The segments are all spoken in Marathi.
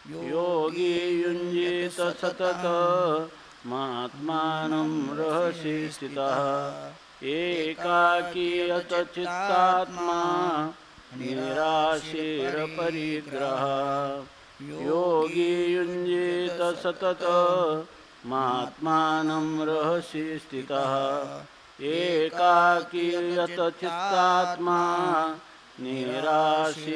योगी युञ्जीत सतत महात्मानं रहसि स्थितः एकाकीयत चित्तात्मा निराशीरपरिग्रह योगी युञ्जीत सतत महात्मानं रहसि स्थितः एकाकीयत चित्तात्मा निराशीरपरिग्रह।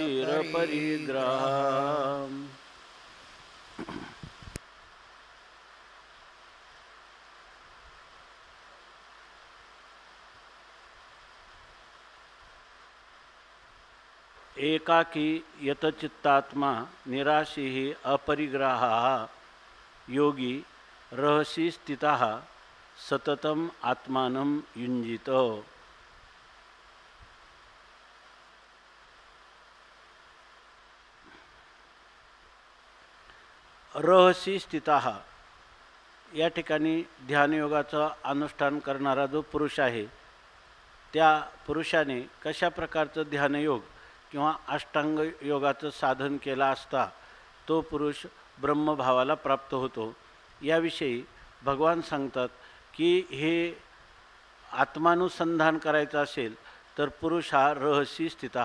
एकाकी यतचित्तात्मा निराशी अपरिग्रहाः योगी रहसि स्थितः सततम आत्मानं युञ्जीत। रहसि स्थितः या ठिकाणी ध्यानयोगाचं अनुष्ठान करणारा जो पुरुष आहे त्या पुरुषाने कशा प्रकारचं ध्यानयोग किंवा अष्टांग योगाचं साधन केला असता तो पुरुष ब्रह्मभावाला प्राप्त होतो याविषयी भगवान सांगतात की हे आत्मानुसंधान करायचं असेल तर पुरुष हा रहसी स्थित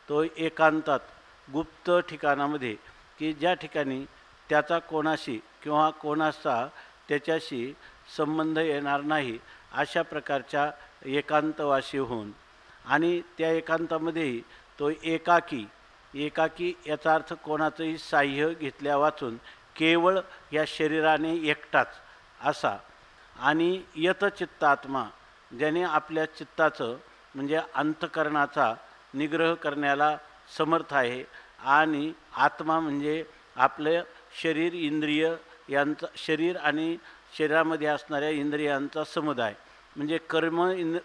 तो एकांतात गुप्त ठिकाणामध्ये की ज्या ठिकाणी त्याचा कोणाशी किंवा कोणाचा त्याच्याशी संबंध येणार नाही अशा प्रकारच्या एकांतवासी होऊन आणि त्या एकांतामध्येही तो एकाकी याचा अर्थ कोणाचंही साह्य घेतल्या वाचून केवळ या शरीराने एकटाच असा आणि यतचित्तात्मा ज्याने आपल्या चित्ताचं म्हणजे अंतकरणाचा निग्रह करण्याला समर्थ आहे आणि आत्मा म्हणजे आपलं शरीर इंद्रिय यांचा शरीर आणि शरीरामध्ये असणाऱ्या इंद्रियांचा समुदाय म्हणजे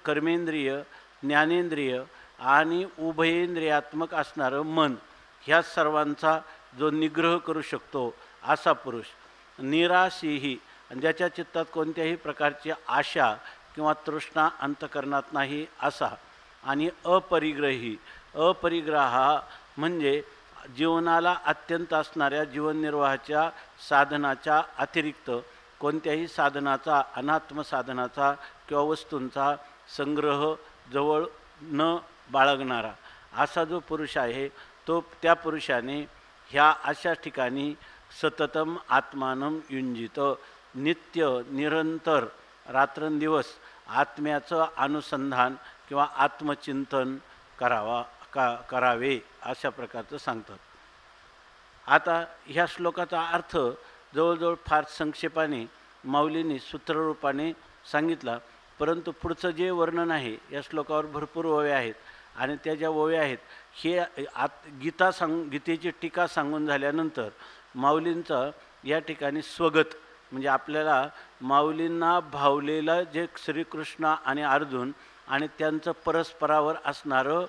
कर्मेंद्रिय ज्ञानेंद्रिय आणि उभयेंद्रियात्मक असणारं मन ह्या सर्वांचा जो निग्रह करू शकतो असा पुरुष निराशीही ज्याच्या चित्तात कोणत्याही प्रकारची आशा किंवा तृष्णा अंतकरणात नाही असा आणि अपरिग्रह म्हणजे जीवनाला अत्यंत असणाऱ्या जीवननिर्वाहाच्या साधनाच्या अतिरिक्त कोणत्याही साधनाचा अनात्म साधनाचा किंवा वस्तूंचा संग्रह जवळ न बाळगणारा असा जो पुरुष आहे तो त्या पुरुषाने ह्या अशा ठिकाणी सततम आत्मानं युंजित नित्य निरंतर रात्रंदिवस आत्म्याचं अनुसंधान किंवा आत्मचिंतन करावे अशा प्रकारचं सांगतात। आता ह्या श्लोकाचा अर्थ जवळजवळ फार संक्षेपाने माऊलींनी सूत्ररूपाने सांगितला परंतु पुढचं जे वर्णन आहे या श्लोकावर भरपूर ओव्या आहेत आणि त्या ज्या ओव्या आहेत हे गीतेची टीका सांगून झाल्यानंतर माऊलींचं या ठिकाणी स्वगत म्हणजे आपल्याला माऊलींना भावलेलं जे श्रीकृष्ण आणि अर्जुन आणि त्यांचं परस्परावर असणारं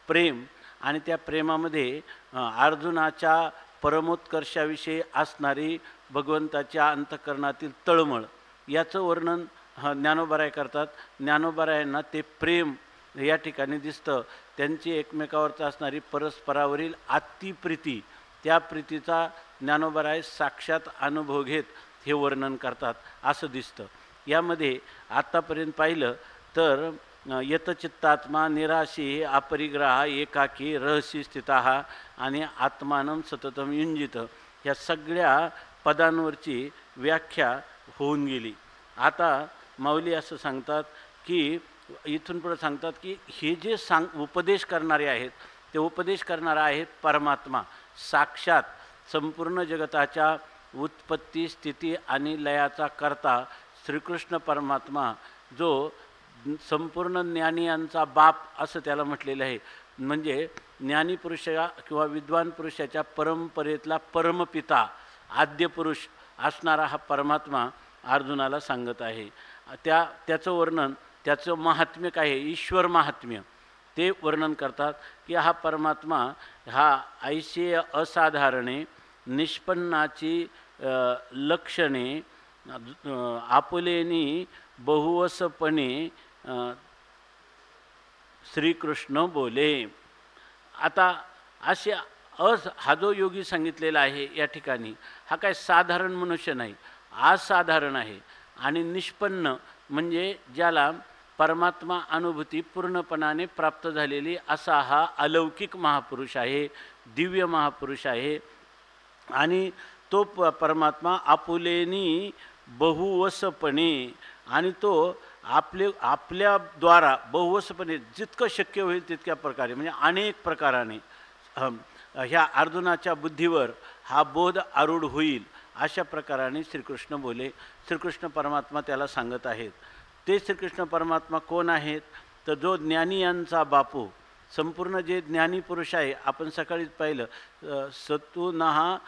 प्रेम आणि त्या प्रेमामध्ये अर्जुनाच्या परमोत्कर्षाविषयी असणारी भगवंताच्या अंतःकरणातील तळमळ याचं वर्णन ज्ञानोबाराय करतात। ज्ञानोबारायांना ते प्रेम या ठिकाणी दिसतं त्यांची एकमेकावरचं असणारी परस्परावरील अतिप्रीती त्या प्रीतीचा ज्ञानोबाराय साक्षात अनुभव घेत हे वर्णन करतात असं दिसतं। यामध्ये आत्तापर्यंत पाहिलं तर यतचित्तात्मा निराशी अपरिग्रह एकाकी रहसी स्थितः आणि आत्मानं सततम युंजित ह्या सगळ्या पदांवरची व्याख्या होऊन गेली। आता माऊली असं सांगतात की इथून पुढे सांगतात की हे जे उपदेश करणारे आहेत ते उपदेश करणारा आहे परमात्मा साक्षात संपूर्ण जगताच्या उत्पत्ती स्थिती आणि लयाचा करता श्रीकृष्ण परमात्मा जो संपूर्ण ज्ञानियांचा बाप असं त्याला म्हटलेलं आहे म्हणजे ज्ञानी पुरुषा किंवा विद्वान पुरुषाच्या परंपरेतला परमपिता आद्य पुरुष असणारा हा परमात्मा अर्जुनाला सांगत आहे। त्याचं वर्णन त्याचं महात्म्य काय आहे ईश्वर महात्म्य ते वर्णन करतात की हा परमात्मा हा ऐशी असाधारणे निष्पन्नाची लक्षणे आपुलेनी बहुवसपणे श्रीकृष्ण बोले। आता असे हा जो योगी सांगितलेला आहे या ठिकाणी, हा काय साधारण मनुष्य नाही, असाधारण आहे. आणि निष्पन्न म्हणजे ज्याला परमात्मा अनुभूती पूर्णपणाने प्राप्त झालेली असा हा अलौकिक महापुरुष आहे, दिव्य महापुरुष आहे. आणि तो परमात्मा आपुलेनी बहुवसपणे, आणि तो आपल्याद्वारा बहुवसपणे जितकं शक्य होईल तितक्या प्रकारे, म्हणजे अनेक प्रकाराने ह्या अर्जुनाच्या बुद्धीवर हा बोध आरूढ होईल अशा प्रकाराने श्रीकृष्ण बोले. श्रीकृष्ण परमात्मा त्याला सांगत आहेत. ते श्रीकृष्ण परमात्मा कोण आहेत? तर जो ज्ञानियांचा बापू, संपूर्ण जे ज्ञानी पुरुष आहे, आपण सकाळीच पाहिलं सत्तुनहा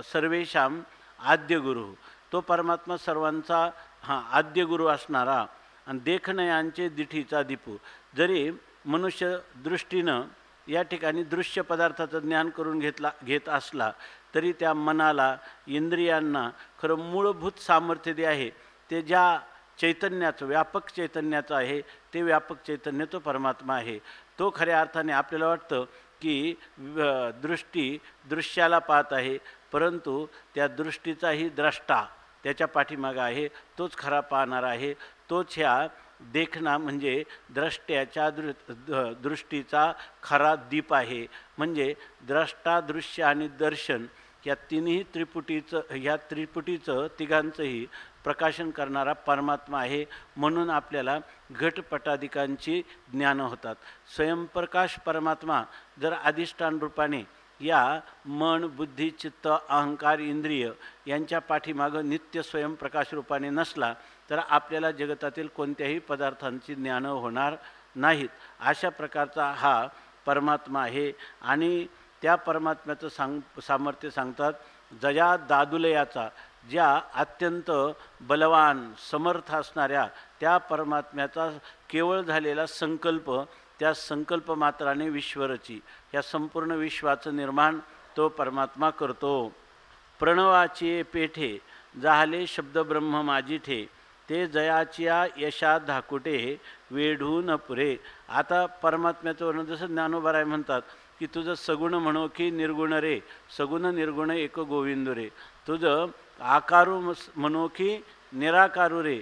सर्वेशाम आद्य गुरु, तो परमात्मा सर्वांचा आद्य गुरु असणारा आणि देखणयांचे दिठीचा दीपू. जरी मनुष्य दृष्टीनं या ठिकाणी दृश्य पदार्थाचं ज्ञान करून घेत असला तरी त्या मनाला, इंद्रियांना खरं मूलभूत सामर्थ्य जे आहे ते ज्या चैतन्याचं, व्यापक चैतन्याचं आहे, ते व्यापक चैतन्य तो परमात्मा आहे. तो खऱ्या अर्थाने आपल्याला वाटतं की दृष्टी दृश्याला पाहत आहे, परंतु त्या दृष्टीचाही द्रष्टा त्याच्या पाठीमागं आहे, तोच खरा पाहणारा आहे. तोच ह्या देखणा म्हणजे द्रष्ट्याच्या दृष्टीचा खरा दीप आहे. म्हणजे द्रष्टा, दृश्य आणि दर्शन या तिन्ही त्रिपुटीचं तिघांचंही प्रकाशन करणारा परमात्मा आहे. म्हणून आपल्याला घटपटादिकांची ज्ञान होतात. स्वयंप्रकाश परमात्मा जर अधिष्ठान रूपाने या मन, बुद्धी, चित्त, अहंकार, इंद्रिय यांच्या पाठीमागं नित्य स्वयंप्रकाश रूपाने नसला तर आपल्याला जगतातील कोणत्याही पदार्थांची ज्ञान होणार नाहीत. अशा प्रकारचा हा परमात्मा आहे. आणि त्या परमात्म्याचं सामर्थ्य सांगतात जया दादुलयाचा, ज्या अत्यंत बलवान समर्थ असणाऱ्या त्या परमात्म्याचा केवळ झालेला संकल्प, त्या संकल्प मात्राने विश्वरची, या संपूर्ण विश्वाचं निर्माण तो परमात्मा करतो. प्रणवाचे पेठे जाहले शब्द ब्रह्म माझिठे, ते जयाच्या यशा धाकुटे वेढून पुरे. आता परमात्म्याचं वर्णन जसं ज्ञानोबराय म्हणतात की तुझं सगुण म्हणो की निर्गुण रे, सगुण निर्गुण एक गोविंद रे. तुझं आकारू म्हणो की निराकारू रे,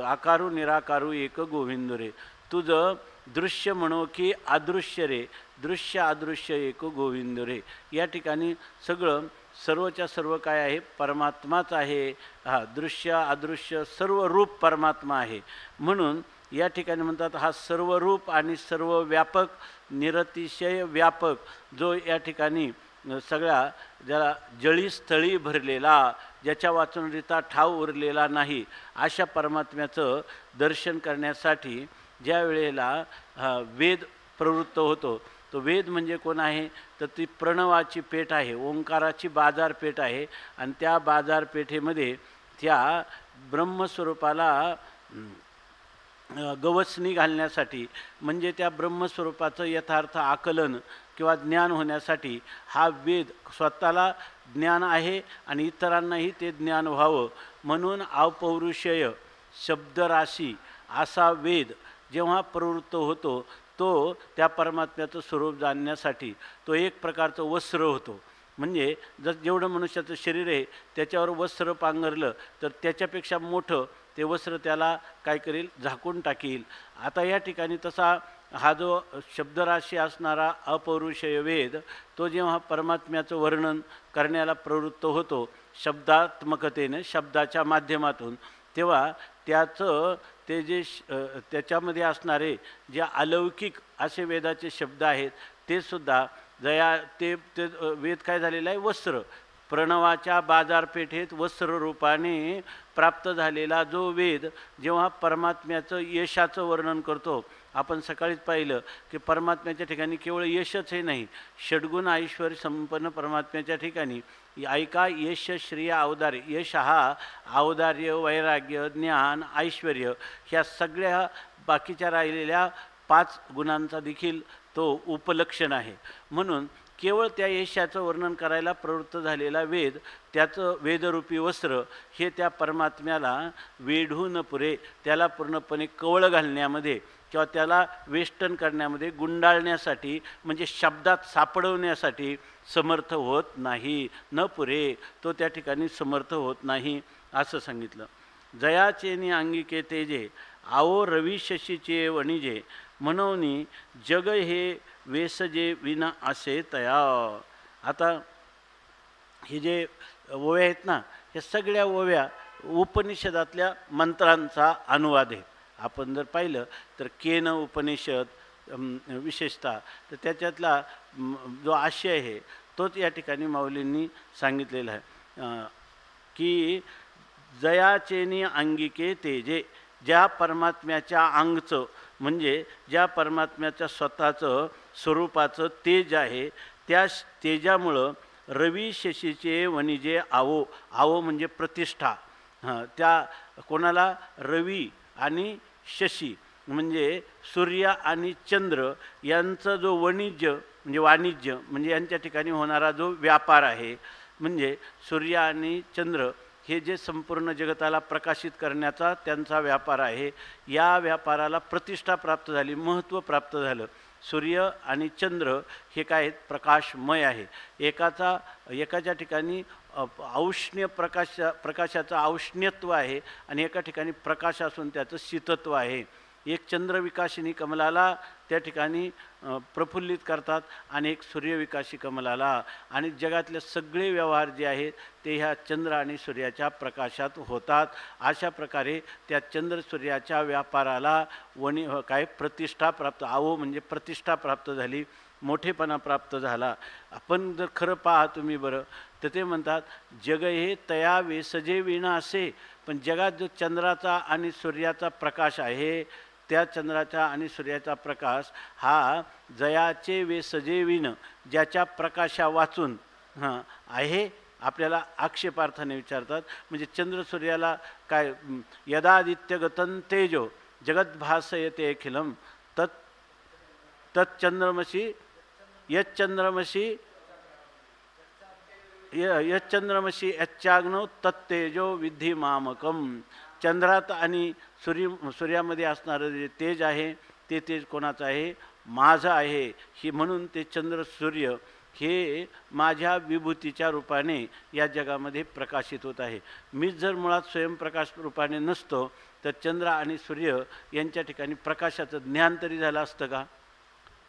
आकारू निराकारू एक गोविंद रे. तुझं दृश्य म्हणो की अदृश्य रे, दृश्य अदृश्य एक गोविंद रे. या ठिकाणी सगळं सर्वच्या सर्व काय आहे? परमात्माच आहे. दृश्य अदृश्य सर्व रूप परमात्मा आहे. म्हणून या ठिकाणी म्हणतात हा सर्व रूप आणि सर्व व्यापक, निरतिशय व्यापक, जो या ठिकाणी सगळ्या ज्याला जळीस्थळी भरलेला, ज्याच्या वाचूनरिता ठाव उरलेला नाही, अशा परमात्म्याचं दर्शन करण्यासाठी ज्या वेळेला वेद प्रवृत्त होतो, तो वेद म्हणजे कोण आहे? तर ती प्रणवाची पेठ आहे, ओंकाराची बाजारपेठ आहे. आणि त्या बाजारपेठेमध्ये त्या ब्रह्मस्वरूपाला गवसणी घालण्यासाठी, म्हणजे त्या ब्रह्मस्वरूपाचं यथार्थ आकलन किंवा ज्ञान होण्यासाठी हा वेद स्वतःला ज्ञान आहे आणि इतरांनाही ते ज्ञान व्हावं म्हणून अपौरुषेय शब्दराशी असा वेद जेव्हा प्रवृत्त होतो, तो त्या परमात्म्याचं स्वरूप जाणण्यासाठी तो एक प्रकारचं वस्त्र होतो. म्हणजे जेवढं मनुष्याचं शरीर आहे त्याच्यावर वस्त्र पांघरलं तर त्याच्यापेक्षा मोठं ते वस्त्र त्याला काय करेल? झाकून टाकील. आता या ठिकाणी तसा हा जो शब्दराशी असणारा अपौरुषेय वेद, तो जेव्हा परमात्म्याचं वर्णन करण्याला प्रवृत्त होतो शब्दात्मकतेने, शब्दाच्या माध्यमातून, तेव्हा त्याचं ते जे त्याच्यामध्ये असणारे जे अलौकिक असे वेदाचे शब्द आहेत ते सुद्धा ते वेद काय झालेलं आहे? वस्त्र. प्रणवाच्या बाजारपेठेत वस्त्र रूपाने प्राप्त झालेला जो वेद जेव्हा परमात्म्याचं यशाचं वर्णन करतो, आपण सकाळीच पाहिलं की परमात्म्याच्या ठिकाणी केवळ यशच हे नाही, षड्गुण ऐश्वर्य संपन्न परमात्म्याच्या ठिकाणी ऐका यश श्रिय औदार्य. यश हा औदार्य, वैराग्य, ज्ञान, ऐश्वर्य ह्या सगळ्या बाकीच्या राहिलेल्या 5 गुणांचा देखील तो उपलक्षण आहे. म्हणून केवळ त्या यशाचं वर्णन करायला प्रवृत्त झालेला वेद, त्याचं वेदरूपी वस्त्र हे त्या परमात्म्याला वेढून पुरे, त्याला पूर्णपणे कवळ घालण्यामध्ये किंवा त्याला वेष्टन करण्यामध्ये गुंडाळण्यासाठी म्हणजे शब्दात सापडवण्यासाठी समर्थ होत नाही, न पुरे, तो त्या ठिकाणी समर्थ होत नाही असं सांगितलं. जयाचेनी अंगिके तेजे आओ रवी शशीचे वणिजे म्हणून जग हे वेसजे विना असे तया. आता हे जे ओव्या आहेत ना, हे सगळ्या ओव्या उपनिषदातल्या मंत्रांचा अनुवाद आहे. आपण जर पाहिलं तर केन उपनिषद विशेषतः तर त्याच्यातला जो आशय आहे तोच या ठिकाणी माऊलींनी सांगितलेला आहे की जयाचेनी अंगिके तेजे, ज्या परमात्म्याच्या अंगचं म्हणजे ज्या परमात्म्याच्या स्वतःचं स्वरूपाचं तेज आहे त्या तेजामुळं रवी शशीचे वणिजे आवो, आवो म्हणजे प्रतिष्ठा. त्या कोणाला? रवी आणि शशी म्हणजे सूर्य आणि चंद्र यांचा जो वाणिज्य म्हणजे यांच्या ठिकाणी होणारा जो व्यापार आहे, म्हणजे सूर्य आणि चंद्र हे जे संपूर्ण जगताला प्रकाशित करण्याचा त्यांचा व्यापार आहे, या व्यापाराला प्रतिष्ठा प्राप्त झाली, महत्त्व प्राप्त झालं. सूर्य आणि चंद्र हे काय आहेत? प्रकाशमय आहे. एकाच्या ठिकाणी औष्ण्य प्रकाशाचं औष्ण्यत्व आहे आणि एका ठिकाणी प्रकाश असून त्याचं शीतत्व आहे. एक चंद्रविकासिनी कमलाला त्या ठिकाणी प्रफुल्लित करतात आणि एक सूर्यविकासी कमलाला, आणि जगातले सगळे व्यवहार जे आहेत ते ह्या चंद्र आणि सूर्याच्या प्रकाशात होतात. अशा प्रकारे त्या चंद्र सूर्याच्या व्यापाराला काय प्रतिष्ठा प्राप्त, आवो म्हणजे प्रतिष्ठा प्राप्त झाली, मोठेपणा प्राप्त झाला. आपण जर खरं पहा तुम्ही बरं तर ते म्हणतात जग हे तया वेसजे विना असे, पण जगात जो चंद्राचा आणि सूर्याचा प्रकाश आहे त्या चंद्राचा आणि सूर्याचा प्रकाश हा जयाचे वेसजे विण, ज्याच्या प्रकाशा वाचून आहे. आपल्याला आक्षेपार्थाने विचारतात म्हणजे चंद्र सूर्याला काय? यदादित्यगतं तेजो जगत भासयते अखिलम तच्चंद्रमसी यच्चंद्रमसी यच्चाग्नौ तत्तेजो विद्धी मामकम. चंद्रात आणि सूर्यामध्ये असणारं जे तेज आहे ते तेज कोणाचं आहे? माझं आहे. ही म्हणून ते चंद्र सूर्य हे माझ्या विभूतीच्या रूपाने या जगामध्ये प्रकाशित होत आहे. मीच जर मुळात स्वयंप्रकाश रूपाने नसतो तर चंद्र आणि सूर्य यांच्या ठिकाणी प्रकाशाचं ज्ञान तरी झालं असतं का?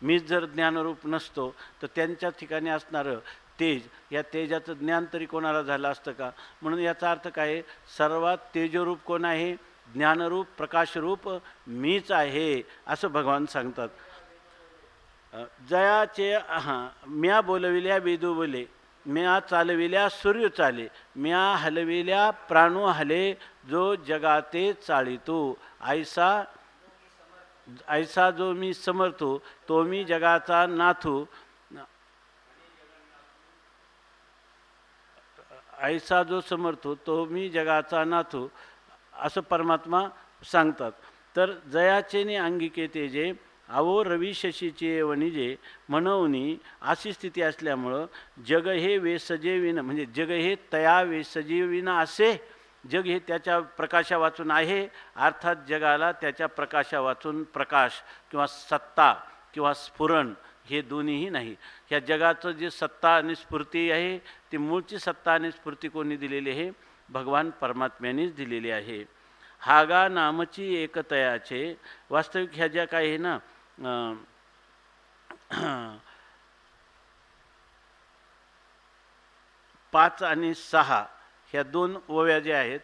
मीच जर ज्ञानरूप नसतो तर त्यांच्या ठिकाणी असणारं तेज, या तेजाचं ज्ञान तरी कोणाला झालं असतं का? म्हणून याचा अर्थ काय? सर्वात तेजरूप कोण आहे? ज्ञानरूप प्रकाशरूप मीच आहे असं भगवान सांगतात. जयाचे म्या बोलविल्या वेदू बोले, म्या चालविल्या सूर्य चाले, म्या हलविल्या प्राणू हले, जो जगाते चाळितो. ऐसा जो मी समर्थो तो मी जगाचा नाथू, ऐसा जो समर्थो तो मी जगाचा नाथू असं परमात्मा सांगतात. तर जयाचेने अंगिके तेजे आवो रवी शशीचे वणिजे म्हणून अशी स्थिती असल्यामुळं जग हे वेसजे विन म्हणजे जग हे तया वेसजे विन असे, जग हे त्याच्या प्रकाशा वाचून आहे, अर्थात जगाला त्याच्या प्रकाशा वाचून प्रकाश किंवा सत्ता किंवा स्फुरण हे दोन्हीही नाही. ह्या जगाचं जे सत्ता आणि स्फूर्ती आहे ती मूळची सत्ता आणि स्फूर्ती कोणी दिलेली आहे? भगवान परमात्म्यानेच दिलेली आहे. हागा नामची एकतयाचे. वास्तविक ह्या ज्या काही आहे ना 5 आणि 6 ह्या 2 ओव्या ज्या आहेत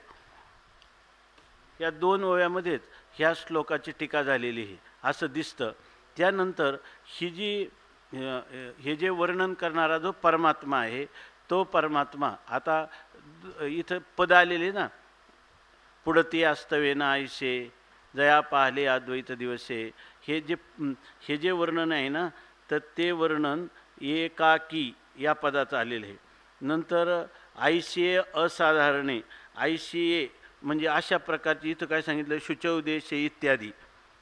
ह्या 2 ओव्यामध्येच ह्या श्लोकाची टीका झालेली आहे असं दिसतं. त्यानंतर हे जे वर्णन करणारा जो परमात्मा आहे तो परमात्मा आता इथं पद आलेले ना, पुढती अस्तवेना आयसे जया पाहिले अद्वैत दिवसे, हे जे वर्णन आहे ना तर ते वर्णन एकाकी या पदाचं आलेलं आहे. नंतर आयसीए असाधारणे, आयसीए म्हणजे अशा प्रकारची इथं काय सांगितलं? शुचौदेशे इत्यादी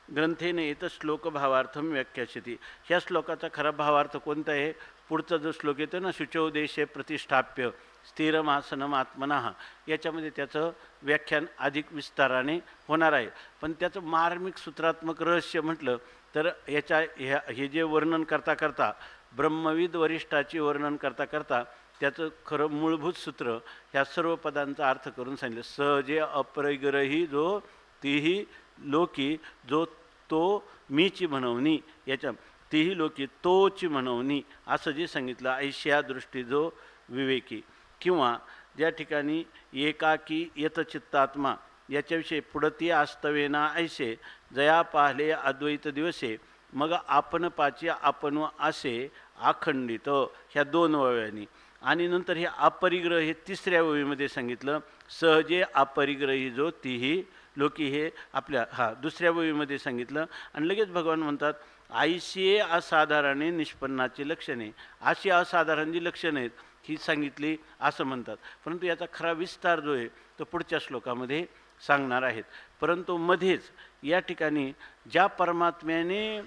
ग्रंथेने येतं श्लोक भावार्थम व्याख्यास्यते. ह्या श्लोकाचा खरा भावार्थ कोणता आहे? पुढचा जो श्लोक येतो ना, शुचौ देशे प्रतिष्ठाप्य स्थिरमासनम आत्मनः, याच्यामध्ये त्याचं व्याख्यान अधिक विस्ताराने होणार आहे. पण त्याचं मार्मिक सूत्रात्मक रहस्य म्हटलं तर हे जे वर्णन करता करता ब्रह्मविद वरिष्ठाची वर्णन करता करता त्याचं खरं मूलभूत सूत्र ह्या सर्व पदांचा अर्थ करून सांगितलं. सहजे अपरिग्रही जो तीही लोकी जो तो मीची म्हणवणी, याच्या तीही लोकी तोची म्हणवणी असं जे सांगितलं. ऐश्या दृष्टी जो विवेकी, किंवा ज्या ठिकाणी एकाकी यतचित्तात्मा याच्याविषयी पुढती आस्तवेना ऐसे जया पाहिले अद्वैत दिवसे मग आपण पाची आपण असे अखंडित, ह्या 2 ओव्यांनी. आणि नंतर हे अपरिग्रह हे 3ऱ्या ओळीमध्ये सांगितलं. सहजे अपरिग्रही जो तीही लोकी हे आपल्या 2ऱ्या ओळीमध्ये सांगितलं. आणि लगेच भगवान म्हणतात आईशी असाधारणे निष्पन्नाची लक्षणे, अशी असाधारण जी लक्षणं आहेत ही सांगितली असं म्हणतात. परंतु याचा खरा विस्तार जो आहे तो पुढच्या श्लोकामध्ये सांगणार आहेत. परंतु मध्येच या ठिकाणी ज्या परमात्म्याने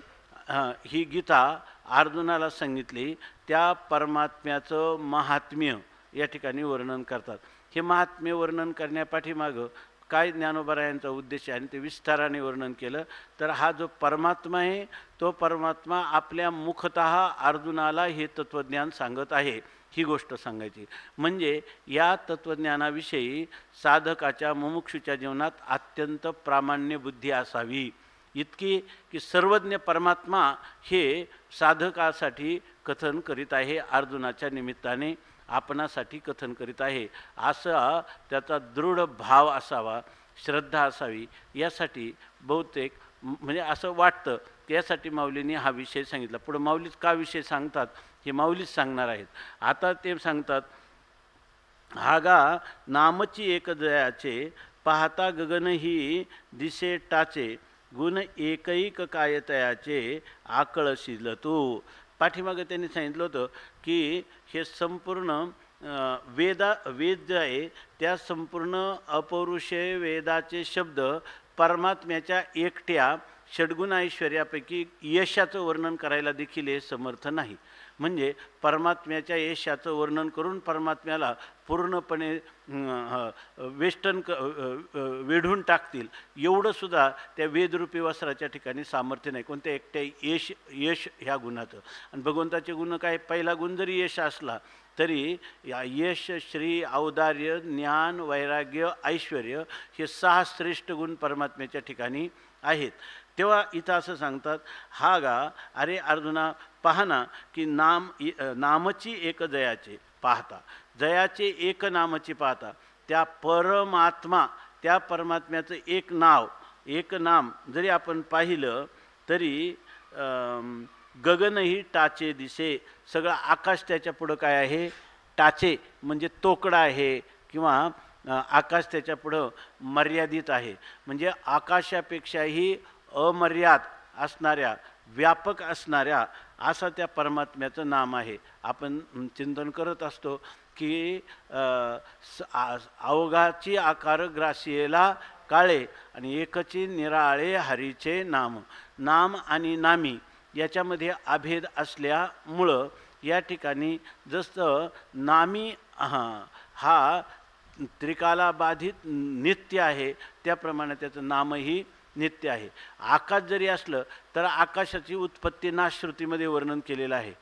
ही गीता अर्जुनाला सांगितली त्या परमात्म्याचं महात्म्य या ठिकाणी वर्णन करतात. हे महात्म्य वर्णन करण्यापाठीमागं काय ज्ञानोबरायांचा उद्देश आहे आणि ते विस्ताराने वर्णन केलं. तर हा जो परमात्मा आहे तो परमात्मा आपल्या मुखतः अर्जुनाला हे तत्त्वज्ञान सांगत आहे, ही गोष्ट सांगायची. म्हणजे या तत्त्वज्ञानाविषयी साधकाच्या मुमुक्षूच्या जीवनात अत्यंत प्रामाण्य बुद्धी असावी, इतकी की सर्वज्ञ परमात्मा हे साधकासाठी कथन करीत आहे, अर्जुनाच्या निमित्ताने आपणासाठी कथन करीत आहे, असा त्याचा दृढ भाव असावा, श्रद्धा असावी. यासाठी बहुतेक म्हणजे असं वाटतं की यासाठी माऊलींनी हा विषय सांगितला. पुढं माऊलीच का विषय सांगतात हे माऊलीच सांगणार आहेत. आता ते सांगतात हागा नामची एक जयाचे पाहता गगन ही दिसे टाचे गुण एकैक कायतयाचे आकळशील तू. पाठीमागं त्यांनी सांगितलं होतं की हे संपूर्ण वेद जे आहे त्या संपूर्ण अपौरुषे वेदाचे शब्द परमात्म्याच्या एकट्या षड्गुण ऐश्वर्यापैकी यशाचं वर्णन करायला देखील हे समर्थ नाही. म्हणजे परमात्म्याच्या यशाचं वर्णन करून परमात्म्याला पूर्णपणे वेढून टाकतील एवढंसुद्धा त्या वेदरूपी वस्त्राच्या ठिकाणी सामर्थ्य नाही कोणत्या एकट्या यश ह्या गुणाचं. आणि भगवंताचे गुण काय, पहिला गुण जरी यश असला तरी यश श्री औदार्य ज्ञान वैराग्य ऐश्वर्य हे 6 श्रेष्ठ गुण परमात्म्याच्या ठिकाणी आहेत. तेव्हा इथं असं सांगतात हा गा अरे अर्जुना पाहना की नामची एक जयाचे पाहता, जयाचे एक नामची पाहता, त्या परमात्मा त्या परमात्म्याचं एक नाव एक नाम जरी आपण पाहिलं तरी गगनही टाचे दिसे. सगळं आकाश त्याच्या पुढं काय आहे, टाचे म्हणजे तोकडा आहे किंवा आकाश त्याच्या पुढं मर्यादित आहे. म्हणजे आकाशापेक्षाही अमर्याद असणाऱ्या व्यापक असणाऱ्या असं त्या परमात्म्याचं नाम आहे. आपण चिंतन करत असतो की अवघाची आकार ग्रासियेला काळे आणि एकची निराळे हरीचे नाम. नाम आणि नामी याच्यामध्ये अभेद असल्यामुळं या ठिकाणी जसं नामी हा त्रिकाला बाधित नित्य आहे त्याप्रमाणे त्याचं नामही नित्य आहे. आकाश जरी असलं तर आकाशाची उत्पत्ती नाश्रुतीमध्ये वर्णन केलेलं आहे.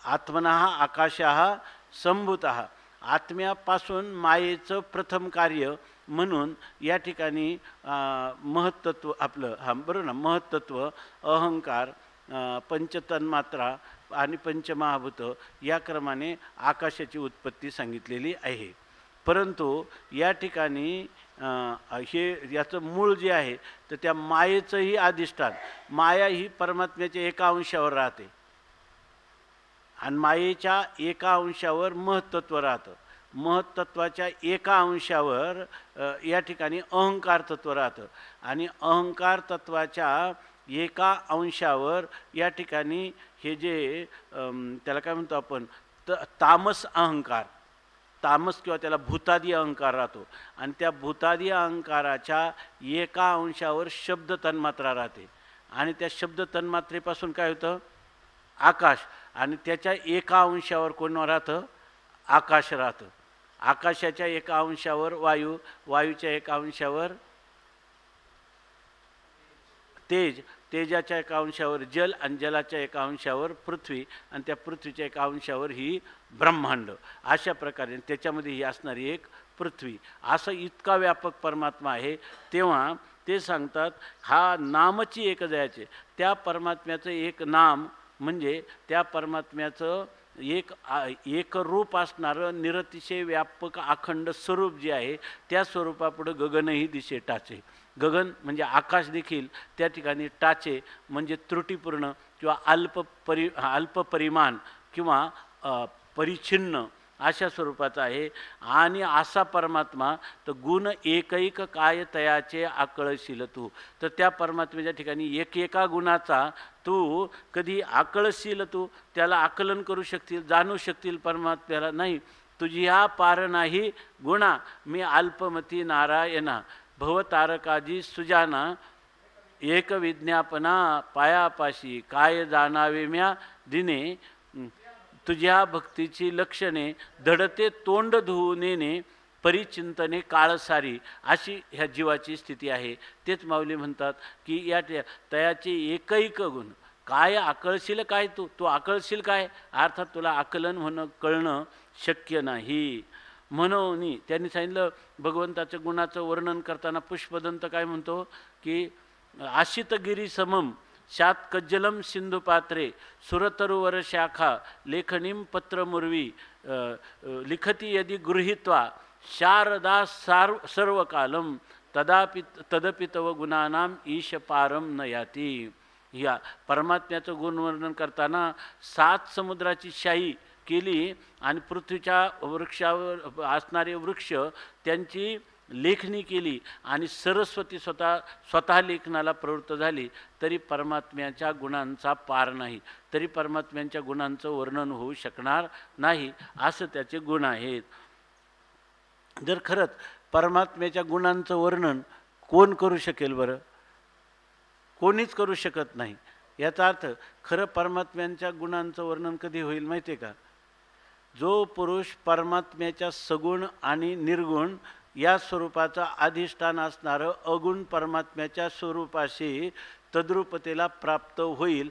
आत्मनः आकाशः संभूतः, आत्म्यापासून मायेचं प्रथम कार्य म्हणून या ठिकाणी महत्त्व आपलं बरोबर ना, महत्त्व अहंकार पंचतन्मात्रा आणि पंचमहाभूत या क्रमाने आकाशाची उत्पत्ती सांगितलेली आहे. परंतु या ठिकाणी हे याचं मूळ जे आहे तर त्या मायेचंही अधिष्ठान, माया ही परमात्म्याच्या एका अंशावर राहते आणि मायेच्या एका अंशावर महत्त्व राहतं. महत्त्वाच्या एका अंशावर या ठिकाणी अहंकार तत्व राहतं आणि अहंकार तत्वाच्या एका अंशावर या ठिकाणी हे जे त्याला काय म्हणतो आपण तामस अहंकार, तामस किंवा त्याला भूतादी अहंकार राहतो आणि त्या भूतादी अहंकाराच्या एका अंशावर शब्द तन्मात्रा राहते आणि त्या शब्द तन्मात्रेपासून काय होतं आकाश. आणि त्याच्या एका अंशावर कोण राहतं? आकाश राहतं. आकाशाच्या एका अंशावर वायू, वायूच्या एका अंशावर तेज, तेजाच्या एका अंशावर जल आणि जलाच्या एका अंशावर पृथ्वी आणि त्या पृथ्वीच्या एका अंशावर ही ब्रह्मांड. अशा प्रकारे त्याच्यामध्ये ही असणारी एक पृथ्वी. असं इतका व्यापक परमात्मा आहे. तेव्हा ते सांगतात हा नामची एक द्यायचे. त्या परमात्म्याचं एक नाम म्हणजे त्या परमात्म्याचं एक रूप असणारं निरतिशय व्यापक अखंड स्वरूप जे आहे त्या स्वरूपापुढं गगनही दिसे टाचे. गगन म्हणजे आकाश देखील त्या ठिकाणी टाचे म्हणजे त्रुटीपूर्ण किंवा अल्प परिमाण किंवा परिच्छिन्न अशा स्वरूपाचा आहे. आणि असा परमात्मा तर गुण एकैक काय तयाचे आकळशील तू. तर त्या परमात्म्याच्या ठिकाणी एकेका गुणाचा तू कधी आकळशील, तू त्याला आकलन करू शकतील, जाणू शकतील परमात्म्याला नाही. तुझी हा पार नाही गुणा मी अल्पमती नारायणा भवतारकाजी सुजाना एक विज्ञापना पायापाशी काय जाणावे म्या दिने तुझ्या भक्तीची लक्षणे धडते तोंड धुवून परिचिंतने काळसारी. अशी ह्या जीवाची स्थिती आहे. तेच माऊली म्हणतात की या तयाचे एकैक गुण काय आकळशील काय तू आकळशील काय, अर्थात तुला आकलन होणं कळणं शक्य नाही. म्हणून त्यांनी सांगितलं भगवंताच्या गुणाचं वर्णन करताना पुष्पदंत काय म्हणतो की आशितगिरी समम शात कज्जलम सिंधू पात्रे सुरतरुवर शाखा लेखनीम पत्रमुर्वी लिखती यदि गृहीत्वा शारदा सर्व कालम तदपि तव गुणानाम ईश पारम न याती. या परमात्म्याचं गुणवर्णन करताना 7 समुद्राची शाही केली आणि पृथ्वीच्या वृक्षावर असणारे वृक्ष त्यांची लेखणी केली आणि सरस्वती स्वतः लेखनाला प्रवृत्त झाली, तरी परमात्म्याच्या गुणांचा पार नाही, तरी परमात्म्यांच्या गुणांचं वर्णन होऊ शकणार नाही. असं त्याचे गुण आहेत. जर खरंच परमात्म्याच्या गुणांचं वर्णन कोण करू शकेल बरं? कोणीच करू शकत नाही. याचा अर्थ खरं परमात्म्यांच्या गुणांचं वर्णन कधी होईल माहिती आहे का? जो पुरुष परमात्म्याच्या सगुण आणि निर्गुण या स्वरूपाचं अधिष्ठान असणारं अगुण परमात्म्याच्या स्वरूपाशी तद्रूपतेला प्राप्त होईल.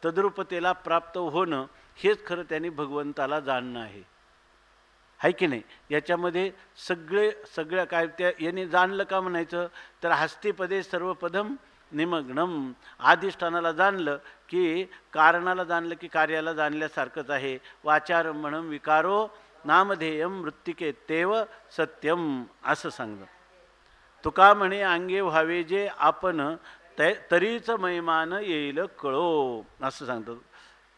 तद्रूपतेला प्राप्त होणं हेच खरं त्यांनी भगवंताला जाणणं आहे की नाही? याच्यामध्ये सगळं काय त्या यांनी जाणलं का म्हणायचं तर हस्तिपदे सर्वपदम निमग्नम. अधिष्ठानाला जाणलं की कारणाला जाणलं की कार्याला जाणल्यासारखंच आहे. वाचार म्हणून विकारो नामधेयम मृत्तिके तेव सत्यम असं सांगलं. तुका म्हणे अंगे व्हावे जे आपण तरीच महिमान येईल कळो असं सांगतो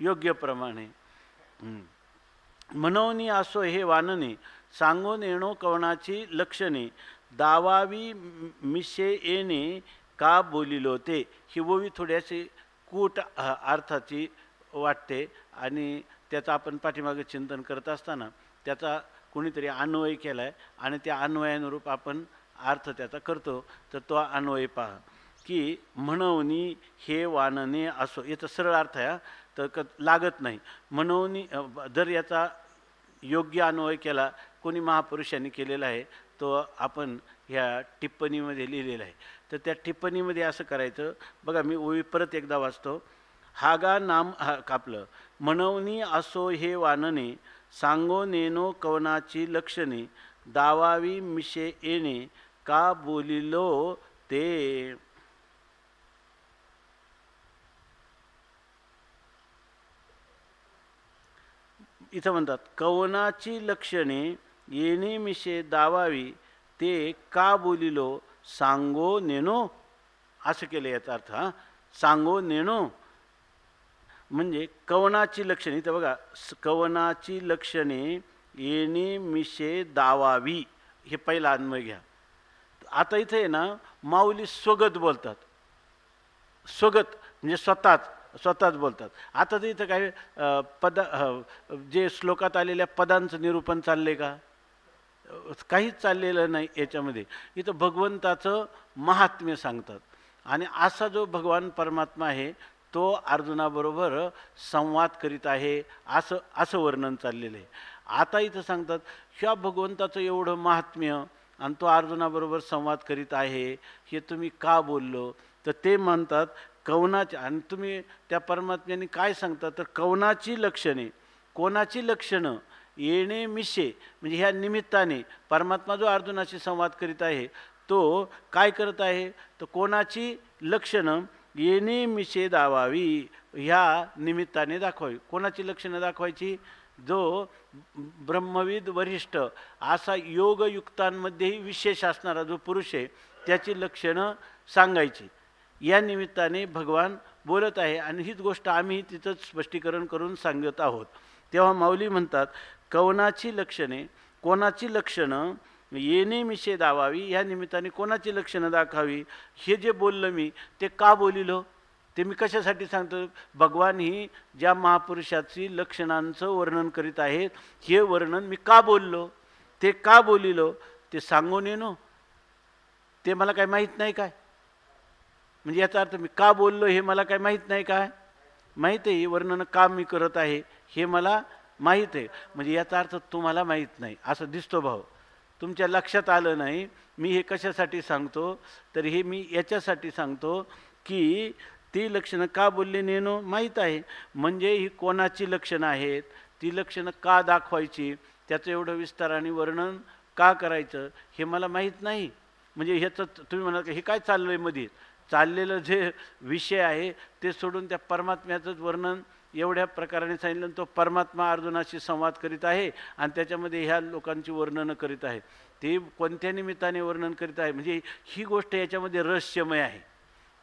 योग्य प्रमाणे. मनोनी असो हे वानने सांगून येणो कवनाची लक्षणे दावावी मिशे येणे का बोलिलो ते. ही ओवी थोड्याशी कूट अर्थाची वाटते आणि त्याचं आपण पाठीमागे चिंतन करत असताना त्याचा कोणीतरी अन्वय केला आहे आणि त्या अन्वयानुरूप आपण अर्थ त्याचा करतो. तर तो अन्वय पहा की म्हणवनी हे वानने असो. याचा सरळ अर्थ आहे तर लागत नाही. म्हणवनी जर याचा योग्य अन्वय केला कोणी महापुरुषांनी केलेला आहे तो आपण ह्या टिप्पणीमध्ये लिहिलेला आहे. तर त्या टिप्पणीमध्ये असं करायचं बघा. मी ओवी परत एकदा वाचतो. हागा नाम कापलं म्हणवनी असो हे वानने सांगो नेनो कवनाची लक्षणे दावावी मिशे येणे का बोलिलो ते. इथं म्हणतात कवनाची लक्षणे येणे मिशे दावावी ते का बोलिलो सांगो नेनो असं केलं. याचा अर्थ सांगो नेनो म्हणजे कवनाची लक्षणे. तर बघा कवनाची लक्षणे येणे मिशे दावावी हे पहिला अन्वय घ्या. आता इथे आहे ना माऊली स्वगत बोलतात. स्वगत म्हणजे स्वतःच बोलतात. आता तर इथं काय जे श्लोकात आलेल्या पदांचं निरूपण चाललंय का? काहीच चाललेलं नाही याच्यामध्ये. इथं भगवंताचं महात्म्य सांगतात आणि असा जो भगवान परमात्मा आहे तो अर्जुनाबरोबर संवाद करीत आहे, असं असं वर्णन चाललेलं आहे. आता इथं सांगतात ह्या भगवंताचं एवढं महात्म्य आणि तो अर्जुनाबरोबर संवाद करीत आहे, हे तुम्ही का बोललो? तर ते म्हणतात कवनाची, आणि तुम्ही त्या परमात्म्याने काय सांगता तर कवनाची लक्षणे, कोणाची लक्षणं, येणे मिशे म्हणजे ह्या निमित्ताने परमात्मा जो अर्जुनाशी संवाद करीत आहे तो काय करत आहे, तर कोणाची लक्षणं येणे मिशे दावावी, ह्या निमित्ताने दाखवावी. कोणाची लक्षणं दाखवायची? जो ब्रह्मविद वरिष्ठ असा योगयुक्तांमध्येही विशेष असणारा जो पुरुष आहे त्याची लक्षणं सांगायची. या निमित्ताने भगवान बोलत आहे आणि हीच गोष्ट आम्ही तिथंच स्पष्टीकरण करून सांगत आहोत. तेव्हा माऊली म्हणतात कवनाची लक्षणे, कोणाची लक्षणं येणे मिशे दावावी, या निमित्ताने कोणाची लक्षणं दाखावी. हे जे बोललं मी ते का बोलिलो, ते मी कशासाठी सांगतो? भगवान ही ज्या महापुरुषाची लक्षणांचं वर्णन करीत आहेत हे वर्णन मी का बोललो, ते का बोलिलो ते सांगून येणो, ते मला काय माहीत नाही काय? म्हणजे याचा अर्थ मी का बोललो हे मला काय माहीत नाही काय? माहीत आहे, हे वर्णन का मी करत आहे हे मला माहीत आहे. म्हणजे याचा अर्थ तुम्हाला माहीत नाही असं दिसतो भाऊ. तुमच्या लक्षात आलं नाही मी हे कशासाठी सांगतो, तर हे मी याच्यासाठी सांगतो की ती लक्षणं का बोलले नेनो माहीत आहे. म्हणजे ही कोणाची लक्षणं आहेत, ती लक्षणं का दाखवायची, त्याचं एवढं विस्ताराने वर्णन का करायचं हे मला माहीत नाही. म्हणजे ह्याचं तुम्ही म्हणाल की हे काय चाललं आहे मध्ये, चाललेलं जे विषय आहे ते सोडून त्या परमात्म्याचंच वर्णन एवढ्या प्रकाराने सांगितलं. तो परमात्मा अर्जुनाशी संवाद करीत आहे आणि त्याच्यामध्ये ह्या लोकांची वर्णनं करीत आहे. ते कोणत्या निमित्ताने वर्णन करीत आहे, म्हणजे ही गोष्ट याच्यामध्ये रहस्यमय आहे,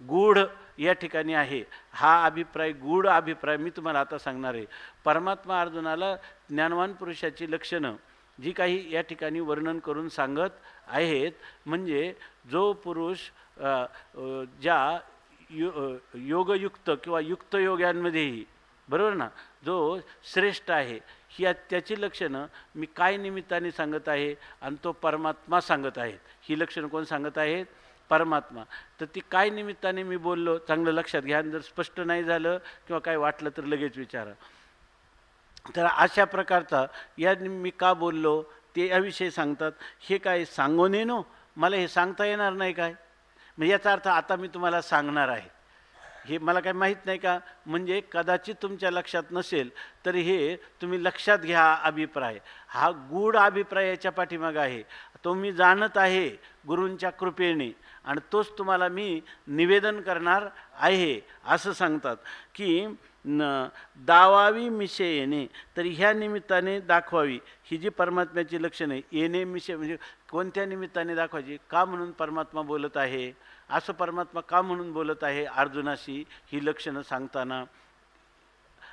गूढ या ठिकाणी आहे. हा अभिप्राय गूढ अभिप्राय मी तुम्हाला आता सांगणार आहे. परमात्मा अर्जुनाला ज्ञानवान पुरुषाची लक्षणं जी काही या ठिकाणी वर्णन करून सांगत आहेत, म्हणजे जो पुरुष ज्या योगयुक्त किंवा युक्तयोग्यांमध्येही, बरोबर ना, जो श्रेष्ठ आहे, ही त्याची लक्षणं मी काय निमित्ताने सांगत आहे, आणि तो परमात्मा सांगत आहेत. ही लक्षणं कोण सांगत आहेत? परमात्मा. तर ती काय निमित्ताने मी बोललो चांगलं लक्षात घ्या. जर स्पष्ट नाही झालं किंवा काय वाटलं तर लगेच विचारा. तर अशा प्रकारचा या मी का बोललो ते याविषयी सांगतात. हे काय सांगून येणो, मला हे सांगता येणार नाही काय? म्हणजे याचा अर्थ आता मी तुम्हाला सांगणार आहे, हे मला काय माहीत नाही का? म्हणजे कदाचित तुमच्या लक्षात नसेल तर हे तुम्ही लक्षात घ्या. अभिप्राय हा गूढ अभिप्राय याच्या पाठीमागे आहे. तो मी जाणत आहे गुरूंच्या कृपेने आणि तोच तुम्हाला मी निवेदन करणार आहे असं सांगतात की दावावी मिशे येणे, तर ह्या निमित्ताने दाखवावी. ही जी परमात्म्याची लक्षणे येणे मिशे म्हणजे कोणत्या निमित्ताने दाखवायची, का म्हणून परमात्मा बोलत आहे, असं परमात्मा का म्हणून बोलत आहे अर्जुनाशी ही लक्षणं सांगताना,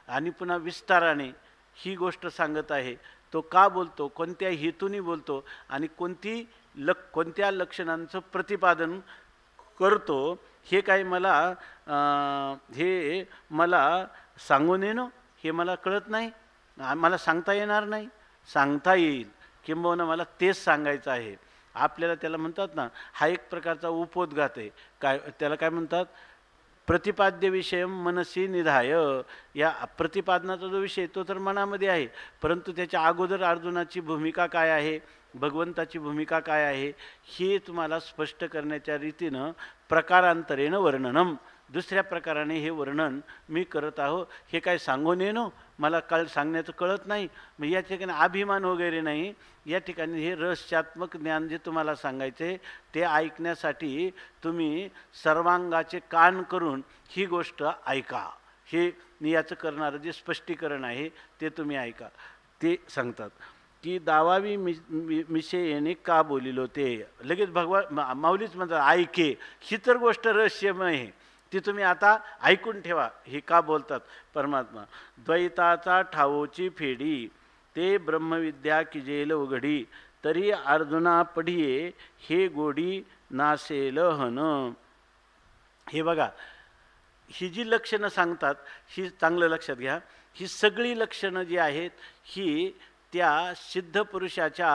आणि पुन्हा विस्ताराने ही गोष्ट सांगत आहे. तो का बोलतो, कोणत्या हेतूने बोलतो आणि कोणत्या लक्षणांचं प्रतिपादन करतो, हे काही मला सांगून येणं हे मला कळत नाही, मला सांगता येणार नाही. सांगता येईल, किंबहुना मला तेच सांगायचं आहे. आपल्याला त्याला म्हणतात ना, हा एक प्रकारचा उपोद्घात आहे. काय त्याला काय म्हणतात? प्रतिपाद्य विषय मनसी निधाय. या प्रतिपादनाचा जो विषय तो तर मनामध्ये आहे, परंतु त्याच्या अगोदर अर्जुनाची भूमिका काय आहे, भगवंताची भूमिका काय आहे, हे तुम्हाला स्पष्ट करण्याच्या रीतीनं प्रकारांतरेनं वर्णनम, दुसऱ्या प्रकाराने हे वर्णन मी करत आहो. हे काय सांगून येणं मला सांगण्याचं कळत नाही. मग या ठिकाणी अभिमान वगैरे नाही. या ठिकाणी हे रहस्यात्मक ज्ञान जे तुम्हाला सांगायचे ते ऐकण्यासाठी तुम्ही सर्वांगाचे कान करून ही गोष्ट ऐका. हे याचं करणारं जे स्पष्टीकरण आहे ते तुम्ही ऐका. ते सांगतात की दावावी मिशे येणे का बोलिलो, ते लगेच भगवान माऊलीच म्हणतात ऐके. ही तर गोष्ट रहस्यमय आहे, ती तुम्ही आता ऐकून ठेवा. हे का बोलतात परमात्मा? द्वैताचा ठावोची फेडी, ते ब्रह्मविद्या किजेल उघडी, तरी अर्जुना पढिये हे गोडी नासेल हन. हे बघा, ही जी लक्षणं सांगतात ही चांगलं लक्षात घ्या. ही सगळी लक्षणं जी आहेत ही त्या सिद्ध पुरुषाच्या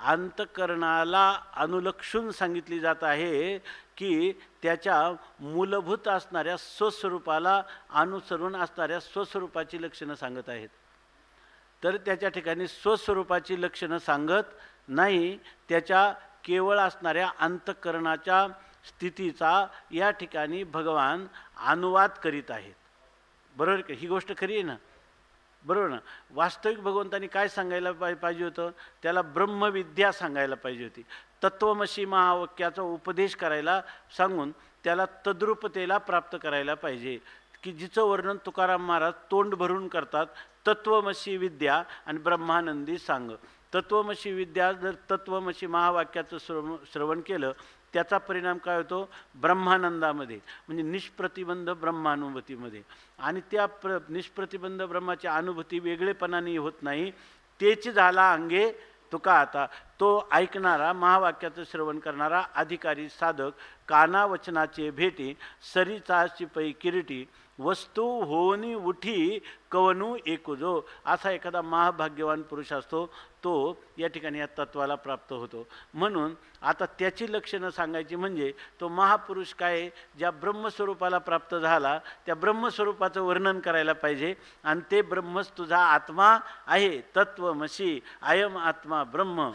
अंतःकरणाला अनुलक्षून सांगितली जात आहे की त्याच्या मूलभूत असणाऱ्या स्वस्वरूपाला अनुसरून असणाऱ्या स्वस्वरूपाची लक्षणं सांगत आहेत. तर त्याच्या ठिकाणी स्वस्वरूपाची लक्षणं सांगत नाही, त्याच्या केवळ असणाऱ्या अंतःकरणाच्या स्थितीचा या ठिकाणी भगवान अनुवाद करीत आहेत. बरोबर का? ही गोष्ट खरी आहे ना? बरोबर ना? वास्तविक भगवंतांनी काय सांगायला पाहिजे होतं? त्याला ब्रह्मविद्या सांगायला पाहिजे होती. तत्वमसी महावाक्याचा उपदेश करायला सांगून त्याला तद्रूपतेला प्राप्त करायला पाहिजे, की जिचं वर्णन तुकाराम महाराज तोंड भरून करतात. तत्वमसी विद्या आणि ब्रह्मानंदी सांग. तत्वमसी विद्या जर तत्वमसी महावाक्याचं श्रवण केलं त्याचा परिणाम काय होतो? ब्रह्मानंदामध्ये, म्हणजे निष्प्रतिबंध ब्रह्मानुभूतीमध्ये. आणि त्या निष्प्रतिबंध ब्रह्माची अनुभूती वेगळेपणाने होत नाही. तेच झाला अंगे तुका आता. तो ऐकणारा, महावाक्याचं श्रवण करणारा अधिकारी साधक, काना वचनाचे भेटी, सरीचाची पै किरीटी, वस्तू होनी उठी कवनू एकूजो. असा एखादा महाभाग्यवान पुरुष असतो, तो या ठिकाणी या तत्वाला प्राप्त होतो. म्हणून आता त्याची लक्षणं सांगायची म्हणजे तो महापुरुष काय, ज्या ब्रह्मस्वरूपाला प्राप्त झाला त्या ब्रह्मस्वरूपाचं वर्णन करायला पाहिजे. आणि ते ब्रह्मच तुझा आत्मा आहे. तत्वमसी अयम आत्मा ब्रह्म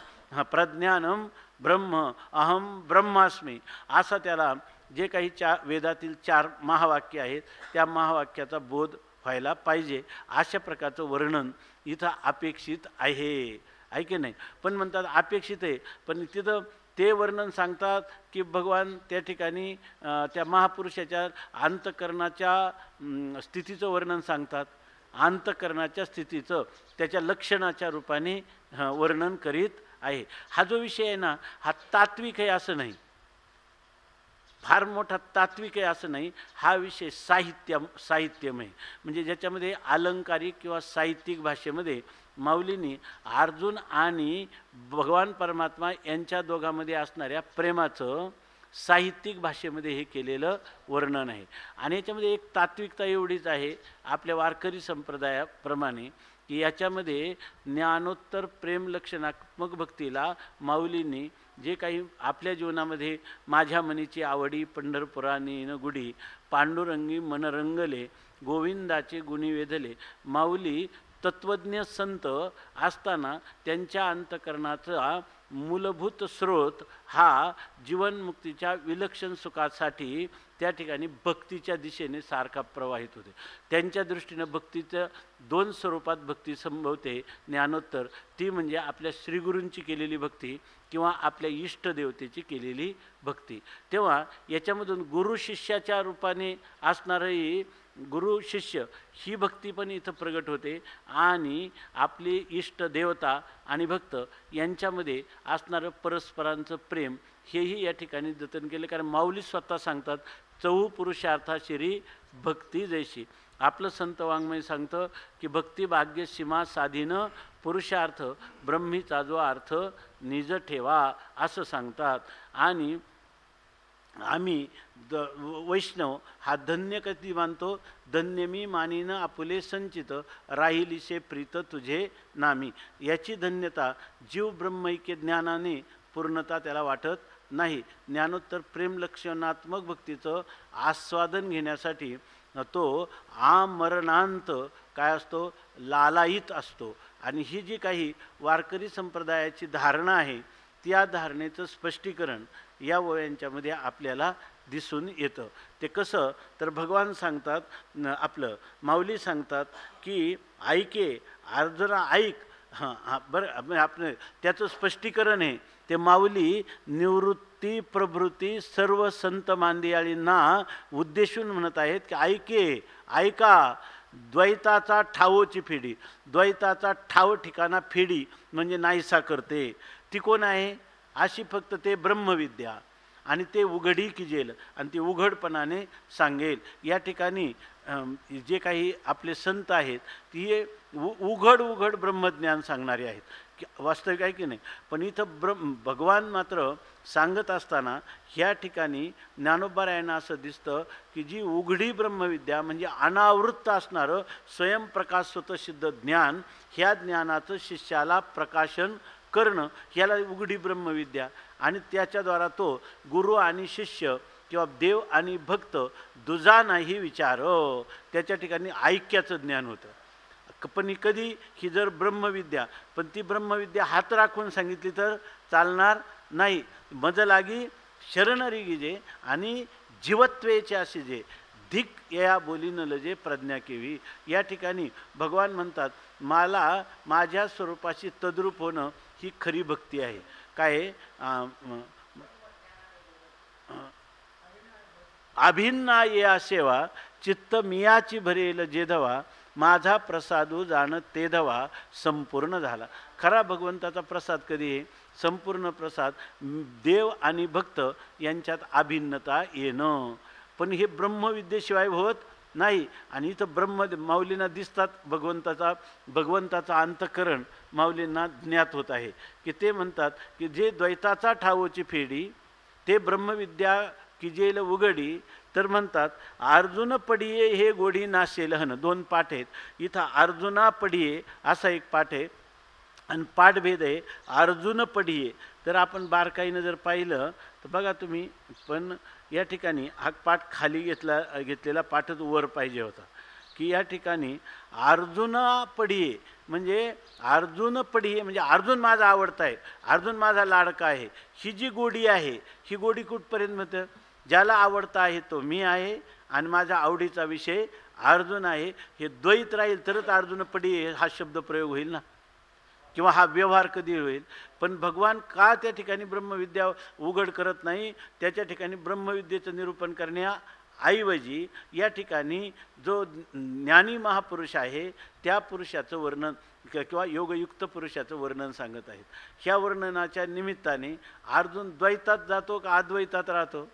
प्रज्ञानम ब्रह्म अहम ब्रह्मास्मी, असा त्याला जे काही वेदातील 4 महावाक्य आहेत त्या महावाक्याचा बोध व्हायला पाहिजे. अशा प्रकारचं वर्णन इथं अपेक्षित आहे की नाही? पण म्हणतात अपेक्षित आहे, पण तिथं ते वर्णन सांगतात की भगवान त्या ठिकाणी त्या महापुरुषाच्या अंतःकरणाच्या स्थितीचं वर्णन सांगतात. अंतःकरणाच्या स्थितीचं त्याच्या लक्षणाच्या रूपाने वर्णन करीत आहे. हा जो विषय आहे ना, हा तात्विक आहे असं नाही, फार मोठा तात्विक आहे असं नाही. हा विषय साहित्यमय, म्हणजे ज्याच्यामध्ये अलंकारिक किंवा साहित्यिक भाषेमध्ये माऊलींनी अर्जुन आणि भगवान परमात्मा यांच्या दोघांमध्ये असणाऱ्या प्रेमाचं साहित्यिक भाषेमध्ये हे केलेलं वर्णन आहे. आणि याच्यामध्ये एक तात्विकता एवढीच आहे आपल्या वारकरी संप्रदायाप्रमाणे, की याच्यामध्ये ज्ञानोत्तर प्रेम लक्षणात्मक भक्तीला माऊलींनी जे काही आपल्या जीवनामध्ये माझ्या मनीची आवडी पंढरपुरानी न गुढी, पांडुरंगी मन रंगले, गोविंदाचे गुणी वेधले. माऊली तत्वज्ञ संत असताना त्यांच्या अंतःकरणाचा मूलभूत स्रोत हा जीवनमुक्तीच्या विलक्षण सुखासाठी त्या ठिकाणी भक्तीच्या दिशेने सारखा प्रवाहित होते. त्यांच्या दृष्टीनं भक्तीचं 2 स्वरूपात भक्ती संभवते. ज्ञानोत्तर ती म्हणजे आपल्या श्रीगुरूंची केलेली भक्ती किंवा आपल्या इष्टदेवतेची केलेली भक्ती. तेव्हा याच्यामधून गुरु शिष्याच्या रूपाने असणारही गुरु शिष्य ही भक्ती पण इथं प्रगट होते. आणि आपली इष्ट देवता आणि भक्त यांच्यामध्ये असणारं परस्परांचं प्रेम हेही या ठिकाणी जतन केले. कारण माऊली स्वतः सांगतात, चहू पुरुषार्थाशिरी भक्ती जैशी. आपलं संत वाङ्मय सांगतं की भक्ती भाग्य सीमा साधीन पुरुषार्थ ब्रह्मीचा जो अर्थ निज ठेवा असं सांगतात. आणि आम्ही वैष्णव हा धन्य कधी मानतो? धन्य मी मानीन आपुले संचित, राहिलीशे प्रीत तुझे नामी. याची धन्यता जीव ब्रह्मैक्य ज्ञानाने पूर्णता त्याला वाटत नाही. ज्ञानोत्तर प्रेम लक्षणात्मक भक्तीचं आस्वादन घेण्यासाठी तो आमरणांत काय असतो? लालायित असतो. आणि ही जी काही वारकरी संप्रदायाची धारणा आहे त्या धारणेचं स्पष्टीकरण या ओव्यांच्यामध्ये आपल्याला दिसून येतं. ते कसं? तर भगवान सांगतात, आपलं माऊली सांगतात की ऐके अर्जुना ऐक. बरं, आपण त्याचं स्पष्टीकरण आहे ते माऊली निवृत्ती प्रभृती सर्व संत मांदियाळींना उद्देशून म्हणत आहेत की ऐका द्वैताचा ठावोची फेडी. द्वैताचा ठाव ठिकाणा फेडी म्हणजे नाहीसा करते. ती कोण आहे? अशी फक्त ते ब्रह्मविद्या, आणि ते उघडी किजेल आणि ती उघडपणाने सांगेल. या ठिकाणी जे काही आपले संत आहेत ती उघड ब्रह्मज्ञान सांगणारे आहेत. वास्तविक आहे की नाही. पण इथं भगवान मात्र सांगत असताना ह्या ठिकाणी ज्ञानोबारायांना असं दिसतं की जी उघडी ब्रह्मविद्या म्हणजे अनावृत्त असणारं स्वयंप्रकाश स्वतःसिद्ध ज्ञान, ह्या ज्ञानाचं शिष्याला प्रकाशन करणं ह्याला उघडी ब्रह्मविद्या. आणि त्याच्याद्वारा तो गुरु आणि शिष्य किंवा देव आणि भक्त दुजा नाही विचार, त्याच्या ठिकाणी ऐक्याचं ज्ञान होतं. पण कधी ही जर ब्रह्मविद्या, पण ती ब्रह्मविद्या हात राखून सांगितली तर चालणार नाही. मज लागी शरणरी गिजे आणि जीवत्वेचे असे जे धिक या बोलीनं लजे प्रज्ञा केवी. या ठिकाणी भगवान म्हणतात मला माझ्या स्वरूपाशी तद्रूप होणं ही खरी भक्ती आहे. काय अभिन्ना या सेवा चित्त मियाची भरेल जेधवा माझा प्रसादू जाण तेधवा संपूर्ण झाला. खरा भगवंताचा प्रसाद कधी आहे? संपूर्ण प्रसाद देव आणि भक्त यांच्यात अभिन्नता येणं. पण हे ब्रह्मविद्येशिवाय होत नाही. आणि इथं माऊलींना दिसतात भगवंताचा अंतःकरण माऊलींना ज्ञात होत आहे की ते म्हणतात की जे द्वैताचा ठावोची फेडी ते ब्रह्मविद्या किजेल उघडी. तर म्हणतात अर्जुन पडिये हे गोडी नाशेल हन. 2 पाठ आहेत इथं. अर्जुना पडिये असा एक पाठ आहे आणि पाठभेद आहे अर्जुन पडिये. तर आपण बारकाईनं जर पाहिलं तर बघा तुम्ही, पण या ठिकाणी हा पाठ खाली घेतलेला पाठच वर पाहिजे होता की या ठिकाणी अर्जुना पडिये म्हणजे अर्जुन पडिये म्हणजे अर्जुन माझा आवडता आहे, अर्जुन माझा लाडका आहे. ही जी गोडी आहे ही गोडी कुठपर्यंत म्हणतं? ज्याला आवडता आहे तो मी आहे आणि माझ्या आवडीचा विषय अर्जुन आहे. हे द्वैत राहील तरच अर्जुन पडिये हा शब्द प्रयोग होईल ना, किंवा हा व्यवहार कधी होईल. पण भगवान का त्या ठिकाणी ब्रह्मविद्या उघड करत नाही? त्याच्या ठिकाणी ब्रह्मविद्येचं निरूपण करण्याऐवजी या ठिकाणी जो ज्ञानी महापुरुष आहे त्या पुरुषाचं वर्णन किंवा योगयुक्त पुरुषाचं वर्णन सांगत आहेत. ह्या वर्णनाच्या निमित्ताने अर्जुन द्वैतात जातो का अद्वैतात राहतो?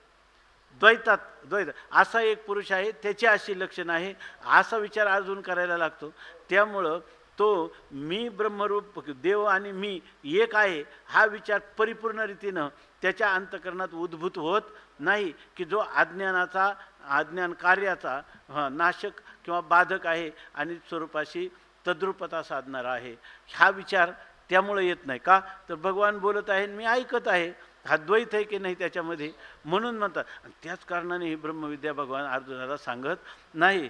द्वैत असा एक पुरुष आहे, त्याची अशी लक्षण आहे, असा विचार अर्जुन करायला लागतो. त्यामुळं तो मी ब्रह्मरूप देव आणि मी एक आहे हा विचार परिपूर्ण रीतीनं त्याच्या अंतःकरणात उद्भूत होत नाही की जो अज्ञान कार्याचा नाशक किंवा बाधक आहे आणि स्वरूपाशी तद्रूपता साधणारा आहे. हा विचार त्यामुळे येत नाही. का तर भगवान बोलत आहे मी ऐकत आहे. हा द्वैत आहे की नाही त्याच्यामध्ये, म्हणून म्हणतात. त्याच कारणाने ही ब्रह्मविद्या भगवान अर्जुनाला सांगत नाही.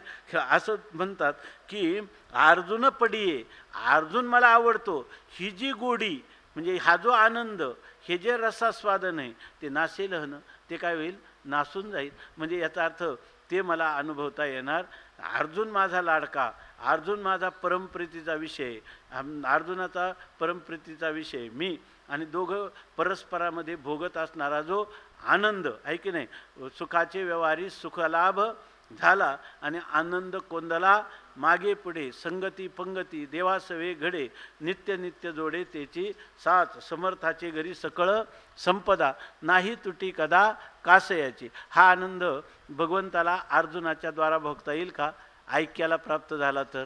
असं म्हणतात की अर्जुन पडिये, अर्जुन मला आवडतो, ही जी गोडी म्हणजे हा जो आनंद, हे जे रसास्वादन आहे ते नासेल हन, ते काय होईल? नासून जाईल. म्हणजे याचा अर्थ ते मला अनुभवता येणार. अर्जुन माझा लाडका, अर्जुन माझा परमप्रीतीचा विषय, अर्जुनाचा परमप्रीतीचा विषय मी, आणि दोघं परस्परामध्ये भोगत असणारा जो आनंद आहे की नाही, सुखाचे व्यवहारी सुखलाभ झाला आणि आनंद कोंदला मागे पुढे, संगती पंगती देवासवे घडे, नित्य नित्य जोडे त्याची साथ, समर्थाचे घरी सकळ संपदा, नाही तुटी कदा कासयाची. हा आनंद भगवंताला अर्जुनाच्या द्वारा भोगता येईल का? ऐक्याला प्राप्त झाला तर